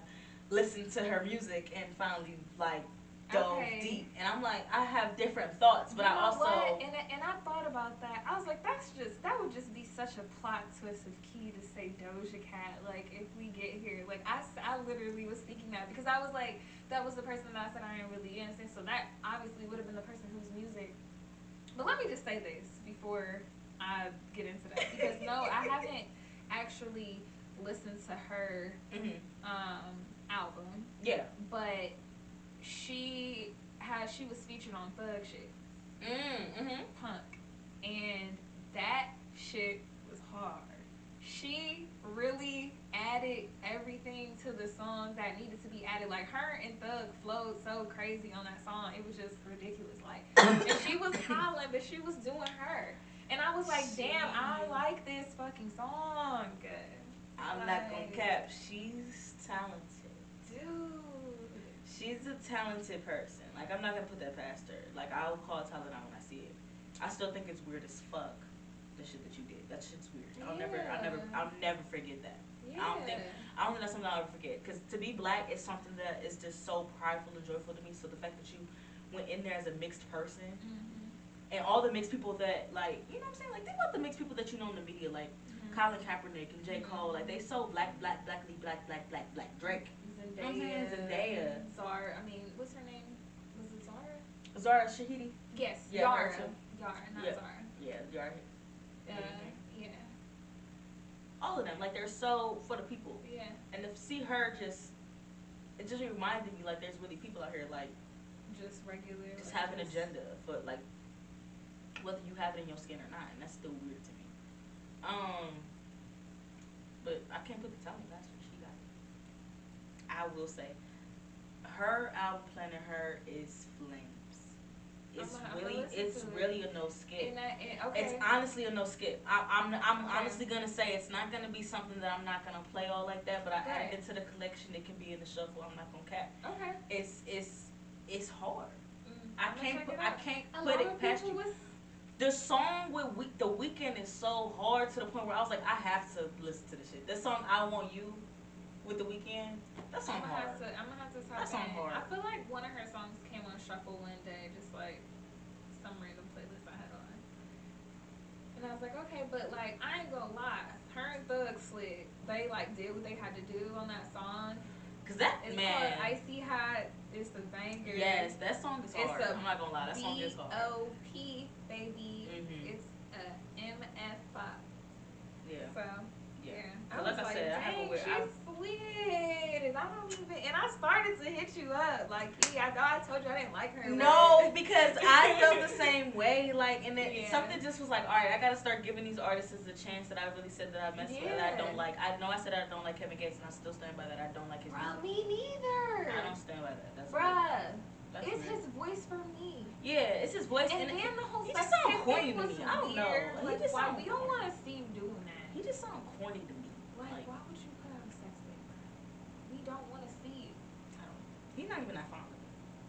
listened to her music and finally like dove deep, and I'm like I have different thoughts, but I also and I thought about that. I was like, that would just be such a plot twist of Key to say Doja Cat. Like if we get here, like I literally was thinking that because I was like that was the person that I said I didn't really understand. So that obviously would have been the person whose music. But let me just say this before I get into that because no, I haven't actually listened to her album. Yeah. But she was featured on Thug Shit. Punk. And that shit was hard. She really added everything to the song that needed to be added. Like her and Thug flowed so crazy on that song. It was just ridiculous. Like and she was hollering, but she was doing her. And I was like, damn, I like this fucking song. I'm not gonna cap. She's talented. Dude. She's a talented person. Like, I'm not gonna put that past her. Like, I'll call talent out when I see it. I still think it's weird as fuck, the shit that you did. That shit's weird. I'll never forget that. Yeah. I don't think that's something I'll ever forget. Because to be black is something that is just so prideful and joyful to me. So the fact that you went in there as a mixed person, and all the mixed people that, like, you know what I'm saying? Like, think about the mixed people that you know in the media, like Colin Kaepernick and J. Cole. Like, they so black. Drake. Zendaya. Zara. I mean, what's her name? Was it Zara? Zara Shahidi? Yes. Yeah, Yara, not Zara. Yeah, Yara. Yeah. All of them. Like, they're so for the people. Yeah. And to see her it just reminded me, like, there's really people out here, like, just regular. Just have an agenda for, like, whether you have it in your skin or not. And that's still weird to me. But I can't put the talent past her. She got it. I will say, her album Planet Her is flames. It's really a no skip. It's honestly a no skip. I'm honestly gonna say it's not gonna be something that I'm not gonna play all like that. But I added it to the collection. It can be in the shuffle. I'm not gonna cap. Okay. It's hard. I can't put it past you. The song with The Weeknd is so hard to the point where I was like, I have to listen to this shit. This song, I Want You, with The Weeknd, that song hard. I'm gonna have to talk. That song hard. I feel like one of her songs came on shuffle one day, just like some random playlist I had on. And I was like, okay, but like I ain't gonna lie, her and Thug Slick, they like did what they had to do on that song. Cause that it's man, called Icy Hot. It's a banger. Yes, that song is hard. I'm not gonna lie, that song is hard. B.O.P. baby. It's a MF pop. Yeah. So yeah. I like was I said, dang, she's slid, and I don't even. And I started to hit you up, like, I know I told you I didn't like her. No, because I felt the same way. Like, and then something just was like, all right, I gotta start giving these artists a chance that I really said that I messed with, that I don't like. I know I said I don't like Kevin Gates, and I still stand by that. I don't like his music. Me neither. I don't stand for me. Yeah, it's his voice. And then the whole he just sound corny to me. I don't know. Like, why? We don't want to see him doing that. He just sound corny to me. Like, why would you put out a sex tape, bro? We don't want to see it. He's not even that fine.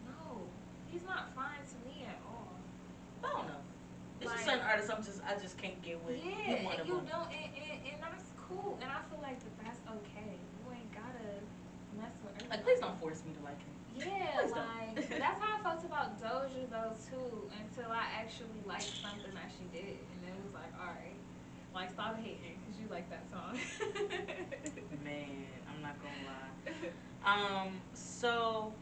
No, he's not fine to me at all. I don't know. It's like, a certain artist I just can't get with. Yeah, and you don't, and that's cool. And I feel like that's okay. You ain't gotta mess with everybody. Like, please don't force me to like him. Yeah, like that's how I felt about Doja though too. Until I actually liked something that she did, and it was like, all right, like stop hating because you like that song. Man, I'm not gonna lie. So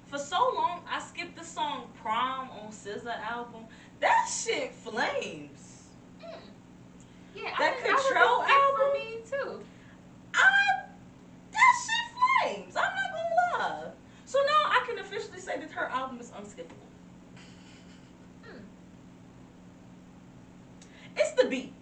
for so long I skipped the song "Prom" on SZA album. That shit flames. Yeah, that Control album for me too. That shit flames. I'm not gonna lie. So now I can officially say that her album is unskippable. It's the beat.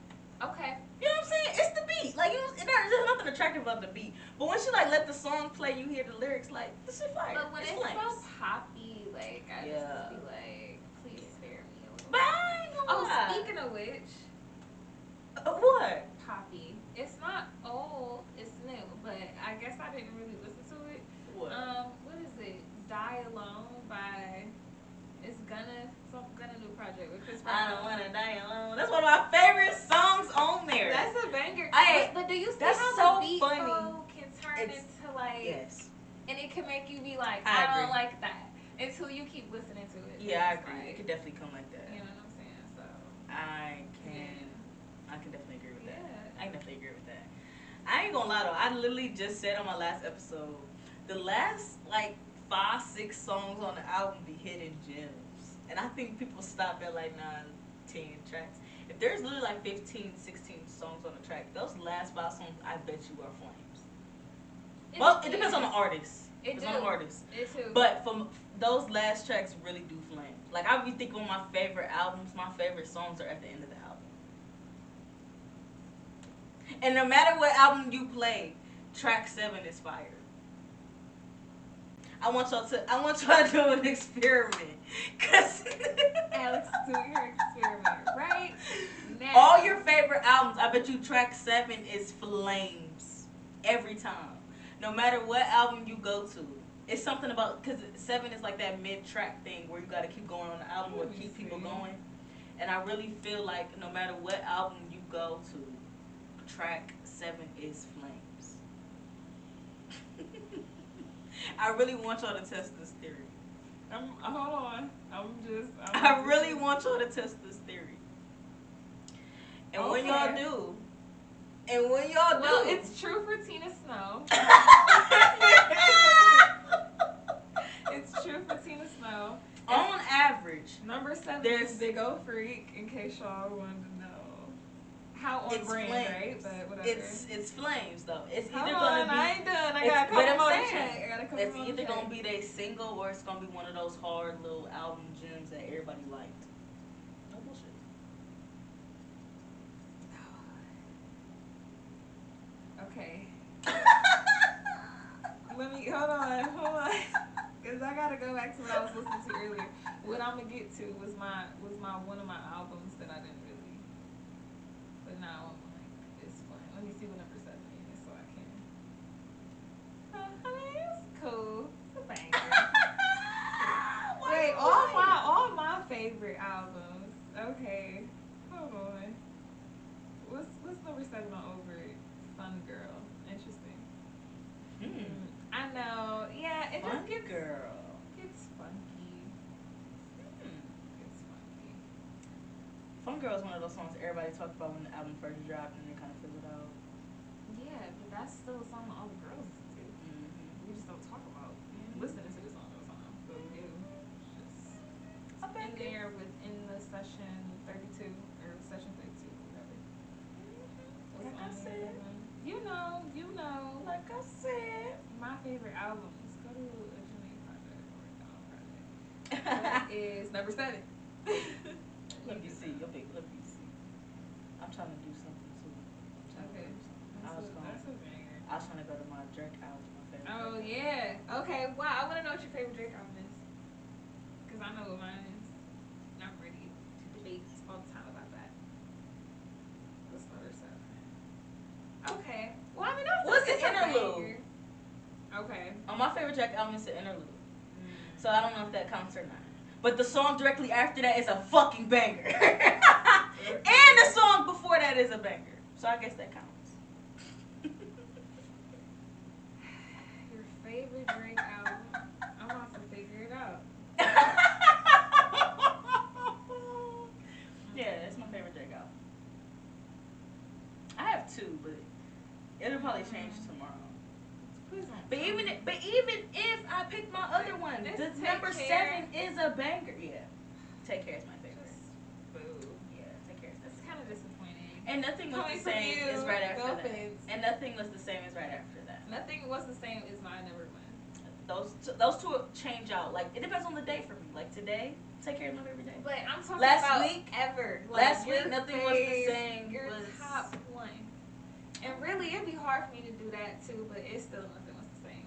Okay. You know what I'm saying? It's the beat. Like, there's nothing attractive about the beat. But when she like let the song play, you hear the lyrics. Like, this shit fire. But when it's flames. so poppy, like I just be like, please spare me a little. But I ain't gonna lie. Speaking of which, what? Poppy. It's not old. It's new. But I guess I didn't really listen to it. What? What is it? Die Alone by. It's Gunna new project with Chris Brown. I don't wanna die alone. That's one of my favorite songs on there. That's a banger. But do you see that's how so the beat funny. can turn into like yes, and it can make you be like, I don't like that until you keep listening to it. Yeah, I agree. Like, it could definitely come like that. You know what I'm saying? So I can definitely agree with that. Yeah. I can definitely agree with that. I ain't gonna lie though. I literally just said on my last episode, the last like 5-6 songs on the album be hidden gems. And I think people stop at like 9-10 tracks. If there's literally like 15-16 songs on the track, those last 5 songs I bet you are flames. Well, it depends on the artist. It's on the artist. It too. But from those last tracks really do flame. Like I be thinking on my favorite albums, my favorite songs are at the end of the album. And no matter what album you play, track 7 is fire. I want y'all to do an experiment. Cause Alyx doing her experiment right now. All your favorite albums, I bet you track 7 is flames every time. No matter what album you go to. It's something about, because 7 is like that mid-track thing where you got to keep going on the album or keep people going. And I really feel like no matter what album you go to, track 7 is flames. I really want y'all to test this theory. Hold on. I really want y'all to test this theory. And when y'all do, well, it's true for Tina Snow. It's true for Tina Snow. On average, number 7 is Big O Freak, in case y'all wanted to know. How on brand, right? But whatever. It's flames though. It's Hold either on, gonna be. I ain't done. I got a couple more to check. It's either gonna be they single or it's gonna be one of those hard little album gems that everybody liked. No bullshit. Okay. Let me hold on, because I gotta go back to what I was listening to earlier. What I'm gonna get to was my one of my albums that I didn't really. But now I'm like, it's fun. Let me see what number 7 is so I can. I mean, it's cool. It's a banger. Wait, all my favorite albums. Okay, hold on. What's number 7 on Over It? Fun Girl. Interesting. I know. Yeah, it just gets girl. It's funky. It's funky. Fun Girl is one of those songs everybody talked about when the album first dropped and they kind of fizzled out. Yeah, but that's still a song that all the girls listen to. We just don't talk about listening to the song all the time. But we do. Just in there within the session 32 or session 32, whatever. Like I said. You know. Like I said. My favorite albums. Go to a Jimmy project or a Donald project. That is number 7. Let me see. Okay, let me see. I'm trying to do something too. Okay. I was trying to go to my Drake album. My favorite. Oh yeah. Okay. Wow. I want to know what your favorite Drake album is. Cause because I know what mine is. And I'm ready to debate all the time about that. What's number 7? Okay. Well, I mean, what's the interlude? Okay. On my favorite track album is the interlude. So I don't know if that counts or not. But the song directly after that is a fucking banger. And the song before that is a banger. So I guess that counts. Your favorite Drake album? I'm about to figure it out. Yeah, that's my favorite Drake album. I have 2, but it'll probably change tomorrow. But even if I pick my other one, the number 7 is a banger. Yeah, Take Care is my favorite. Boo. Yeah, Take Care. That's kind of disappointing. And Nothing Was the Same is right after that. And Nothing Was the Same is right after that. Nothing Was the Same is my number 1. Those two change out. Like, it depends on the day for me. Like today, Take Care is my favorite day. But I'm talking last about week, ever. Like, last week, Nothing Was the Same. Your top 1. And really, it'd be hard for me to do that too, but it's still Nothing Was the Same.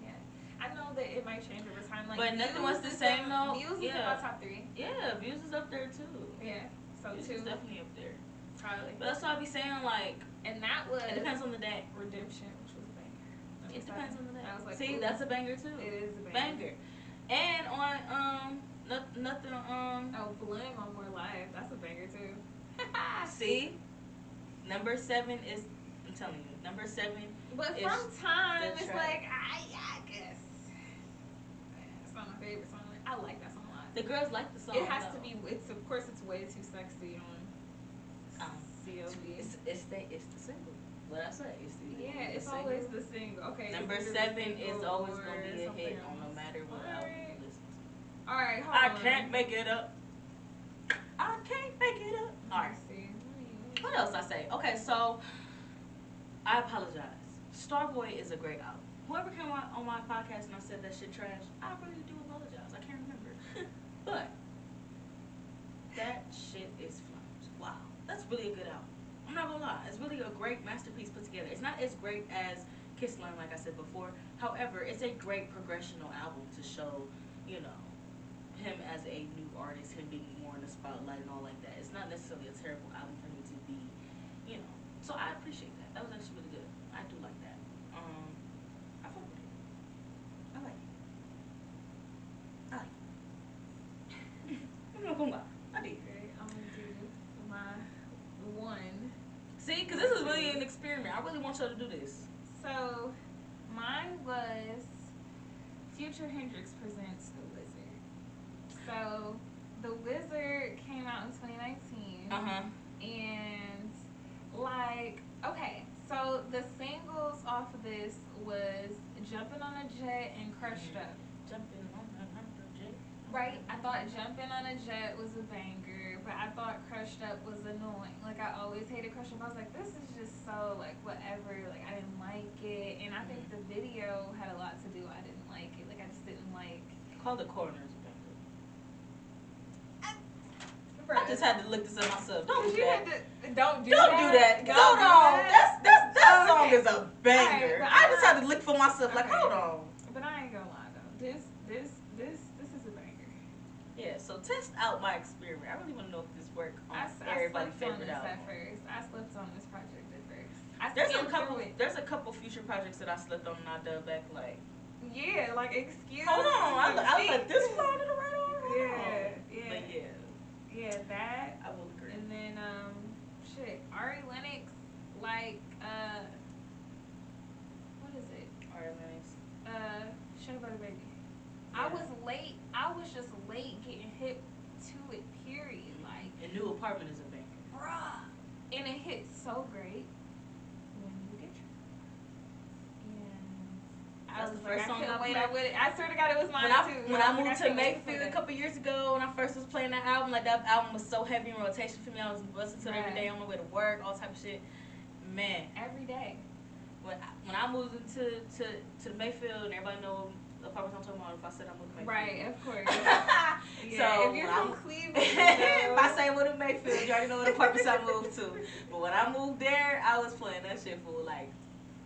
Yeah. I know that it might change over time. Like, but Nothing Was the Same, though. Views is in my top 3. Yeah, Views is up there too. Yeah. So Views 2 is definitely up there. Probably. But that's why I be saying, like, and that was. It depends on the day. Redemption, which was a banger. It depends on the day. I was like, see, that's a banger too. It is a banger. And on nothing oh, Blim on More Life. That's a banger too. See, number 7 is. I'm telling you, number 7. But is from time, it's track. like I guess it's not my favorite song. I like that song a lot. The girls like the song. It has to be. It's of course it's way too sexy on COB. It's the single. What I say? It's always the single. Okay. Number 7 is always gonna be a hit on no matter what album you listen to. All right. Hold I on. can't make it up. I can't make it up. All right. What else I say? Okay, so I apologize. Starboy is a great album. Whoever came on my podcast and I said that shit trash, I really do apologize. I can't remember. But that shit is flawless. Wow. That's really a good album. I'm not gonna lie. It's really a great masterpiece put together. It's not as great as Kiss Line, like I said before. However, it's a great progressional album to show, you know, him as a new artist, him being more in the spotlight and all like that. It's not necessarily a terrible album for him to be, you know. So I appreciate that. That was actually really good. I do like that. I fuck with it. I like it. I'm not gonna lie. I did. Okay, I'm gonna do my 1. See, because this is really an experiment. I really want y'all to do this. So, mine was Future Hendrix presents The Wizard. So, The Wizard came out in 2019. And, like, okay, so the singles off of this was Jumping on a Jet and Crushed Up. Jumping on a jet. Right, I thought Jumping on a Jet was a banger, but I thought Crushed Up was annoying. Like, I always hated Crushed Up. I was like, this is just so, like, whatever. Like, I didn't like it. And I think the video had a lot to do. I didn't like it. Like, I just didn't like. Call the coroners. I just had to look this up myself. Don't do that. Don't do that. Hold on. That song is a banger. Right, I just had to look for myself. Like, hold on. But I ain't gonna lie though. This is a banger. Yeah. So test out my experiment. I really want to know if this worked on everybody's favorite album. I slept on this project at first. There's a couple future projects that I slept on and I dug back like. Yeah, like excuse. Hold on. I was like, this far to the right arm. Yeah. But yeah. Yeah, that. I will agree. And then, Ari Lennox, like, what is it? Ari Lennox. Shea Butter Baby. Yeah. I was late. I was just late getting hip to it, period. Like. A New Apartment is a banger. Bruh. And it hit so great when you get your. I was like, I couldn't wait. I swear to God, it was mine too. When I moved to Mayfield a couple years ago, when I first was playing that album, like that album was so heavy in rotation for me. I was listening to it every day on my way to work, all type of shit. Man, every day. When I moved into Mayfield, and everybody know the apartments I'm talking about. If I said I moved to Mayfield, right? Of course. Yeah. So if you're from Cleveland, if I say I moved to Mayfield, you already know what apartments I moved to. But when I moved there, I was playing that shit for like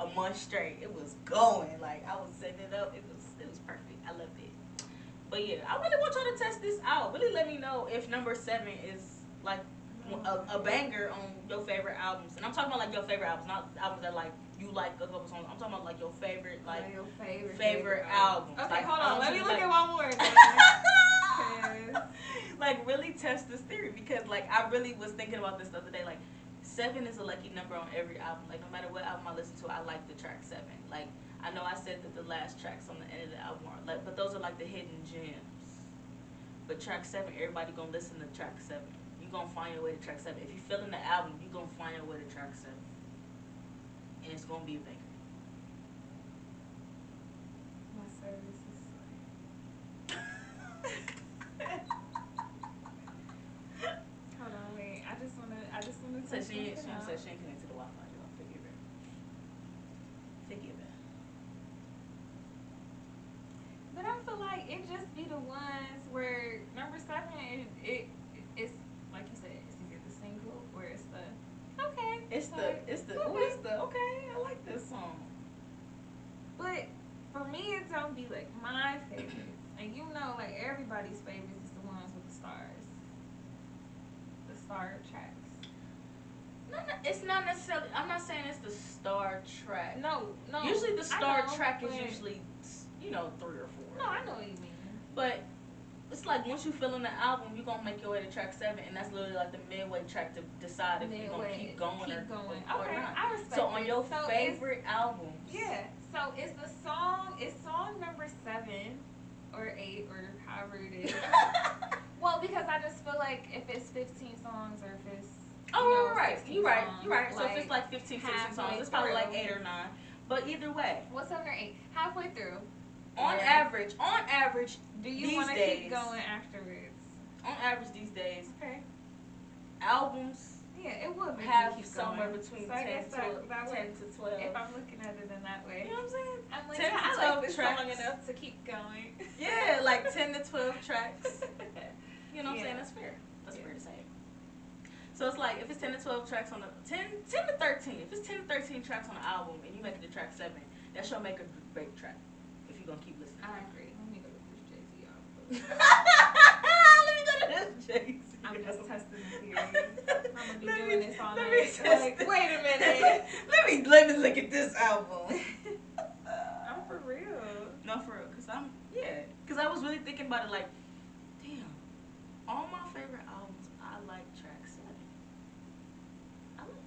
a month straight. It was going. Like, I was setting it up. It was perfect. I loved it. But yeah, I really want y'all to test this out. Really let me know if number 7 is like a banger on your favorite albums. And I'm talking about like your favorite albums, not albums that like you like a couple songs. I'm talking about like your favorite like your favorite albums. Okay, like, hold on. Let me look at one more. Like really test this theory because like I really was thinking about this the other day. Like 7 is a lucky number on every album. Like no matter what album I listen to, I like the track 7. Like I know I said that the last tracks on the end of the album are like, but those are like the hidden gems. But track 7, everybody gonna listen to track 7. You gonna find your way to track 7. If you feeling the album, you gonna find your way to track 7, and it's gonna be a banger. My service is. Hold on, wait. I just wanna. So she ain't connected to the Wi-Fi. Y'all forgive her. Forgive her. But I feel like it just be the ones where number 7, it's like you said, it's either the single or it's the okay. It's the okay. I like this song. But for me, it don't be like my favorites, and you know, like everybody's favorites is the ones with the stars, the star tracks. No, it's not necessarily. I'm not saying it's the star track. No. Usually the star track is usually 3 or 4. No, I know what you mean. But it's like once you fill in the album, you're gonna make your way to track 7, and that's literally like the midway track to decide if you're gonna keep going or not. I respect so on your so favorite albums. Yeah. So is the song number 7 or 8 or however it is? Well, because I just feel like if it's 15 songs or if it's right. You're right. Like, so if it's like 15, 16 songs, it's probably like 8 or 9. But either way. What's 7 or 8? Halfway through. On average, do you want to keep going afterwards? On average these days, okay. Albums, yeah, it would have keep somewhere going. between so 10 to 12. If I'm looking at it in that way, you know what I'm saying? I'm like, 10 yeah, to 12 I like this tracks. song enough to keep going. Yeah, like 10 to 12 tracks. You know what I'm saying? That's fair. That's fair to say. So it's like if it's 10 to 12 tracks on the 10 to 13. If it's 10 to 13 tracks on the album and you make it to track 7, that should make a break track. If you're gonna keep listening. I agree. Let me go to this Jay-Z album. Let me go to this Jay-Z. I'm just testing the theory. I'm gonna be doing this all night. Like, wait a minute. let me look at this album. I'm for real. No, for real. Cause I was really thinking about it like, damn, all my favorite albums, I like track 7. I like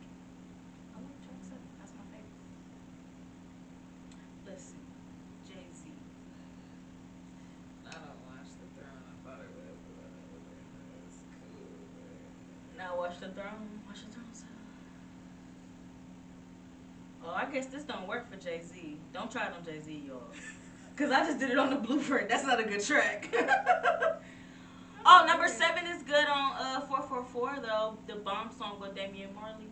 track 7. That's my favorite. Let's see. Jay-Z. I don't watch The Throne. I thought it was cool. Now watch The Throne. Watch The Throne. Oh, I guess this don't work for Jay-Z. Don't try it on Jay-Z, y'all. Cause I just did it on the Blueprint. That's not a good track. Oh, number 7 is good on 444 though. The Bomb song with Damian Marley.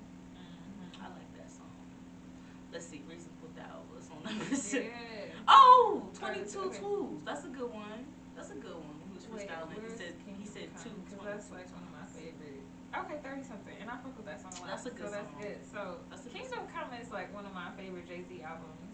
I like that song. Let's see, Reasonable Doubt was on number 6. Yeah. Oh, 22 Tools. That's a good one. That's a good one. He was freestyling. He said 2. Because that's like one of my favorite. Okay, 30 something, and I fuck with that song a lot. That's a good song. That's good. So Kingdom song. Come is like one of my favorite Jay-Z albums,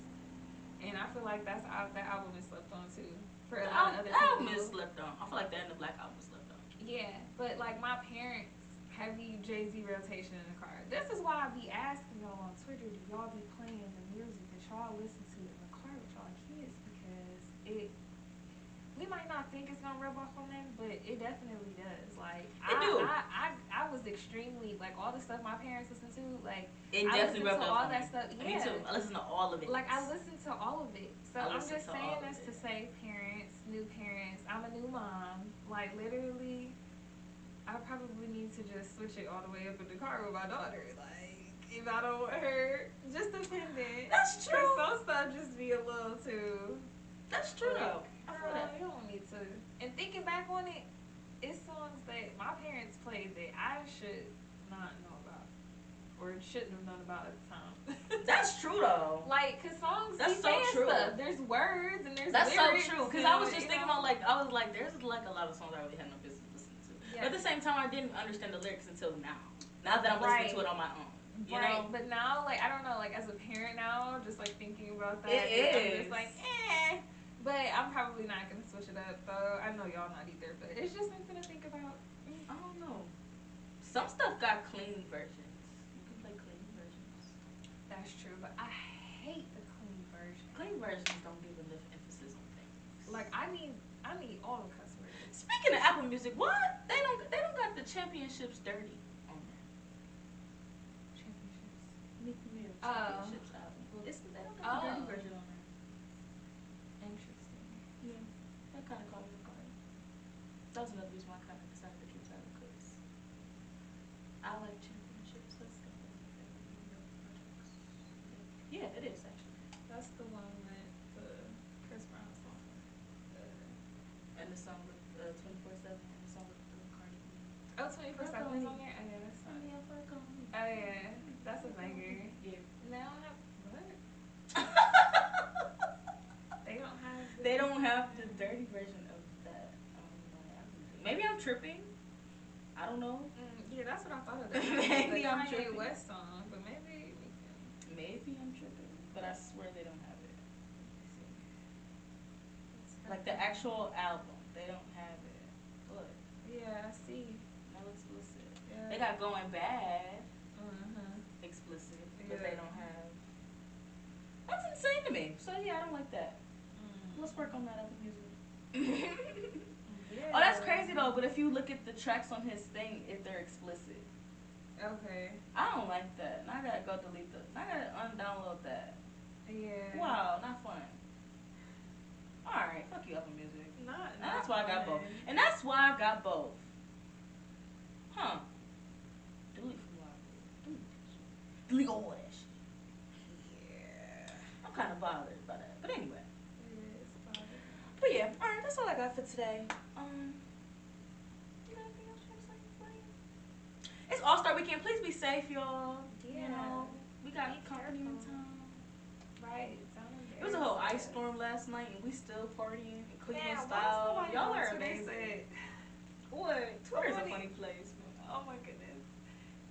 and I feel like that album is slept on too for a lot of other people. Album is slept on. I feel like that and the Black album is slept on. Yeah, but like my parents heavy Jay-Z rotation in the car. This is why I be asking y'all on Twitter, do y'all be playing the music that y'all listen to in the car with y'all kids, because we might not think it's gonna rub off on them, but it definitely does. Like I was extremely like all the stuff my parents listen to, like it definitely rubbed off all on that me. stuff. Yeah. Me too. I listen to all of it. Like I listen to all of it. So I'm just saying this to say, parents, new parents, I'm a new mom. Like literally, I probably need to just switch it all the way up in the car with my daughter. Like if I don't want her, just dependent. That's true. Some stuff just be a little too. That's true though. You don't need to. And thinking back on it, it's songs that my parents played that I should not know about, or shouldn't have known about at the time. That's true though. Like, cause songs that's be so saying true. Stuff. There's words and there's that's lyrics. So true. Cause I was just thinking about like there's like a lot of songs I really had no business listening to. Yeah. But at the same time, I didn't understand the lyrics until now. Now that I'm listening to it on my own. You know? But now, like I don't know, like as a parent now, just like thinking about that, it is. I'm just like, eh. But I I'm probably not gonna switch it up though. I know y'all not either, but it's just something to think about. I don't know. Some stuff got clean versions. You can play clean versions. That's true, but I hate the clean version. Clean versions don't give enough emphasis on things. Like I need all the cuss words. Speaking of Apple Music, what? They don't got the Championships dirty on there. Championships. Meek Mill Championships album. They don't got the dirty version on there. Interesting. Yeah, that kind of caught me off guard. That was another reason why I kind of decided to keep silent because I like Championships. That's got one of my favorite Meek Mill projects. Yeah, it is actually. That's the one with the Chris Brown song. And the song with 24/7 and the song with Cardi B. Oh, 24/7 is on there? Oh, yeah, that's fine. Oh, yeah. That's a banger. Yeah. They don't have, what? They don't have the dirty version of that. Maybe I'm tripping. I don't know. Yeah, that's what I thought of. That. Maybe I'm Kanye tripping. West song, but maybe. Maybe I'm tripping, but I swear they don't have it. Like the actual album, they don't have it. Look. Yeah, I see. No explicit. Yeah. They got Going Bad. Explicit, but they don't have. That's insane to me. So yeah, I don't like that. Let's work on that Apple Music. Yeah. Oh, that's crazy though. But if you look at the tracks on his thing, if they're explicit. Okay. I don't like that. And I gotta go delete I gotta undownload that. Yeah. Wow, not fun. Alright, fuck you, Apple Music. Not And that's why I got both. And that's why I got both. Huh. Delete from library. Delete all that shit. Yeah. I'm kind of bothered by that. But anyway. It is bothering. But yeah, alright, that's all I got for today. You got anything else you want to say, buddy? It's All-Star Weekend. Please be safe, y'all. Yeah. You know, we got company in town. Right. It was a whole ice storm last night, and we still partying in Cleveland Man, style. Y'all are Twitter amazing. said, What? Twitter's a funny place, man. oh my goodness.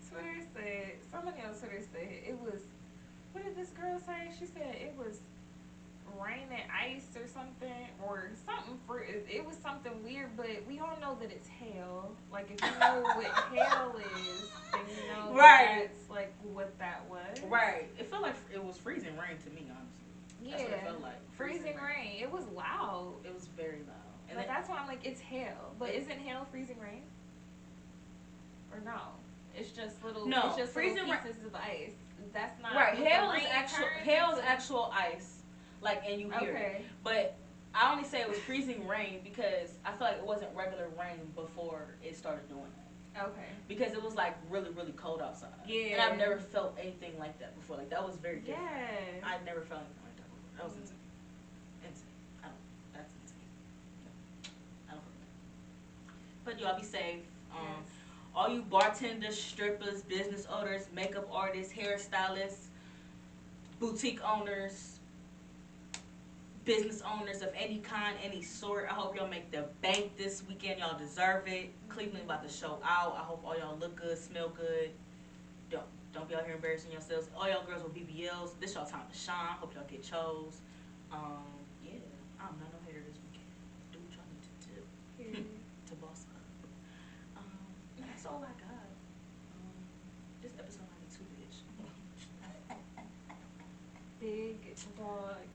Twitter said, somebody on Twitter said it was, what did this girl say? She said it was rain and ice or something, it was something weird, but we all know that it's hell. Like, if you know what hell is, then you know that's like what that was. Right. It felt like it was freezing rain to me, honestly. Yeah. That's what it felt like. Freezing rain. It was loud. It was very loud. And but that's why I'm like, it's hail. But isn't hail freezing rain? Or no? It's just little. No, it's just freezing little pieces of ice. That's not right. Hail is actual ice. Like, and you hear it. But I only say it was freezing rain because I feel like it wasn't regular rain before it started doing that. Okay. Because it was like really, really cold outside. Yeah. And I've never felt anything like that before. Like, that was very different. Yeah. I've never felt anything like that before. That was insane. That's insane. I don't know. But y'all be safe. Yes. All you bartenders, strippers, business owners, makeup artists, hairstylists, boutique owners, business owners of any kind, any sort. I hope y'all make the bank this weekend. Y'all deserve it. Cleveland about to show out. I hope all y'all look good, smell good. Don't be out here embarrassing yourselves. All y'all girls with BBLs, this y'all time to shine. Hope y'all get chose. Yeah, I'm not no hater this weekend. Do what y'all need to do to boss up. That's all I got. This episode might be too bitch. Big dog.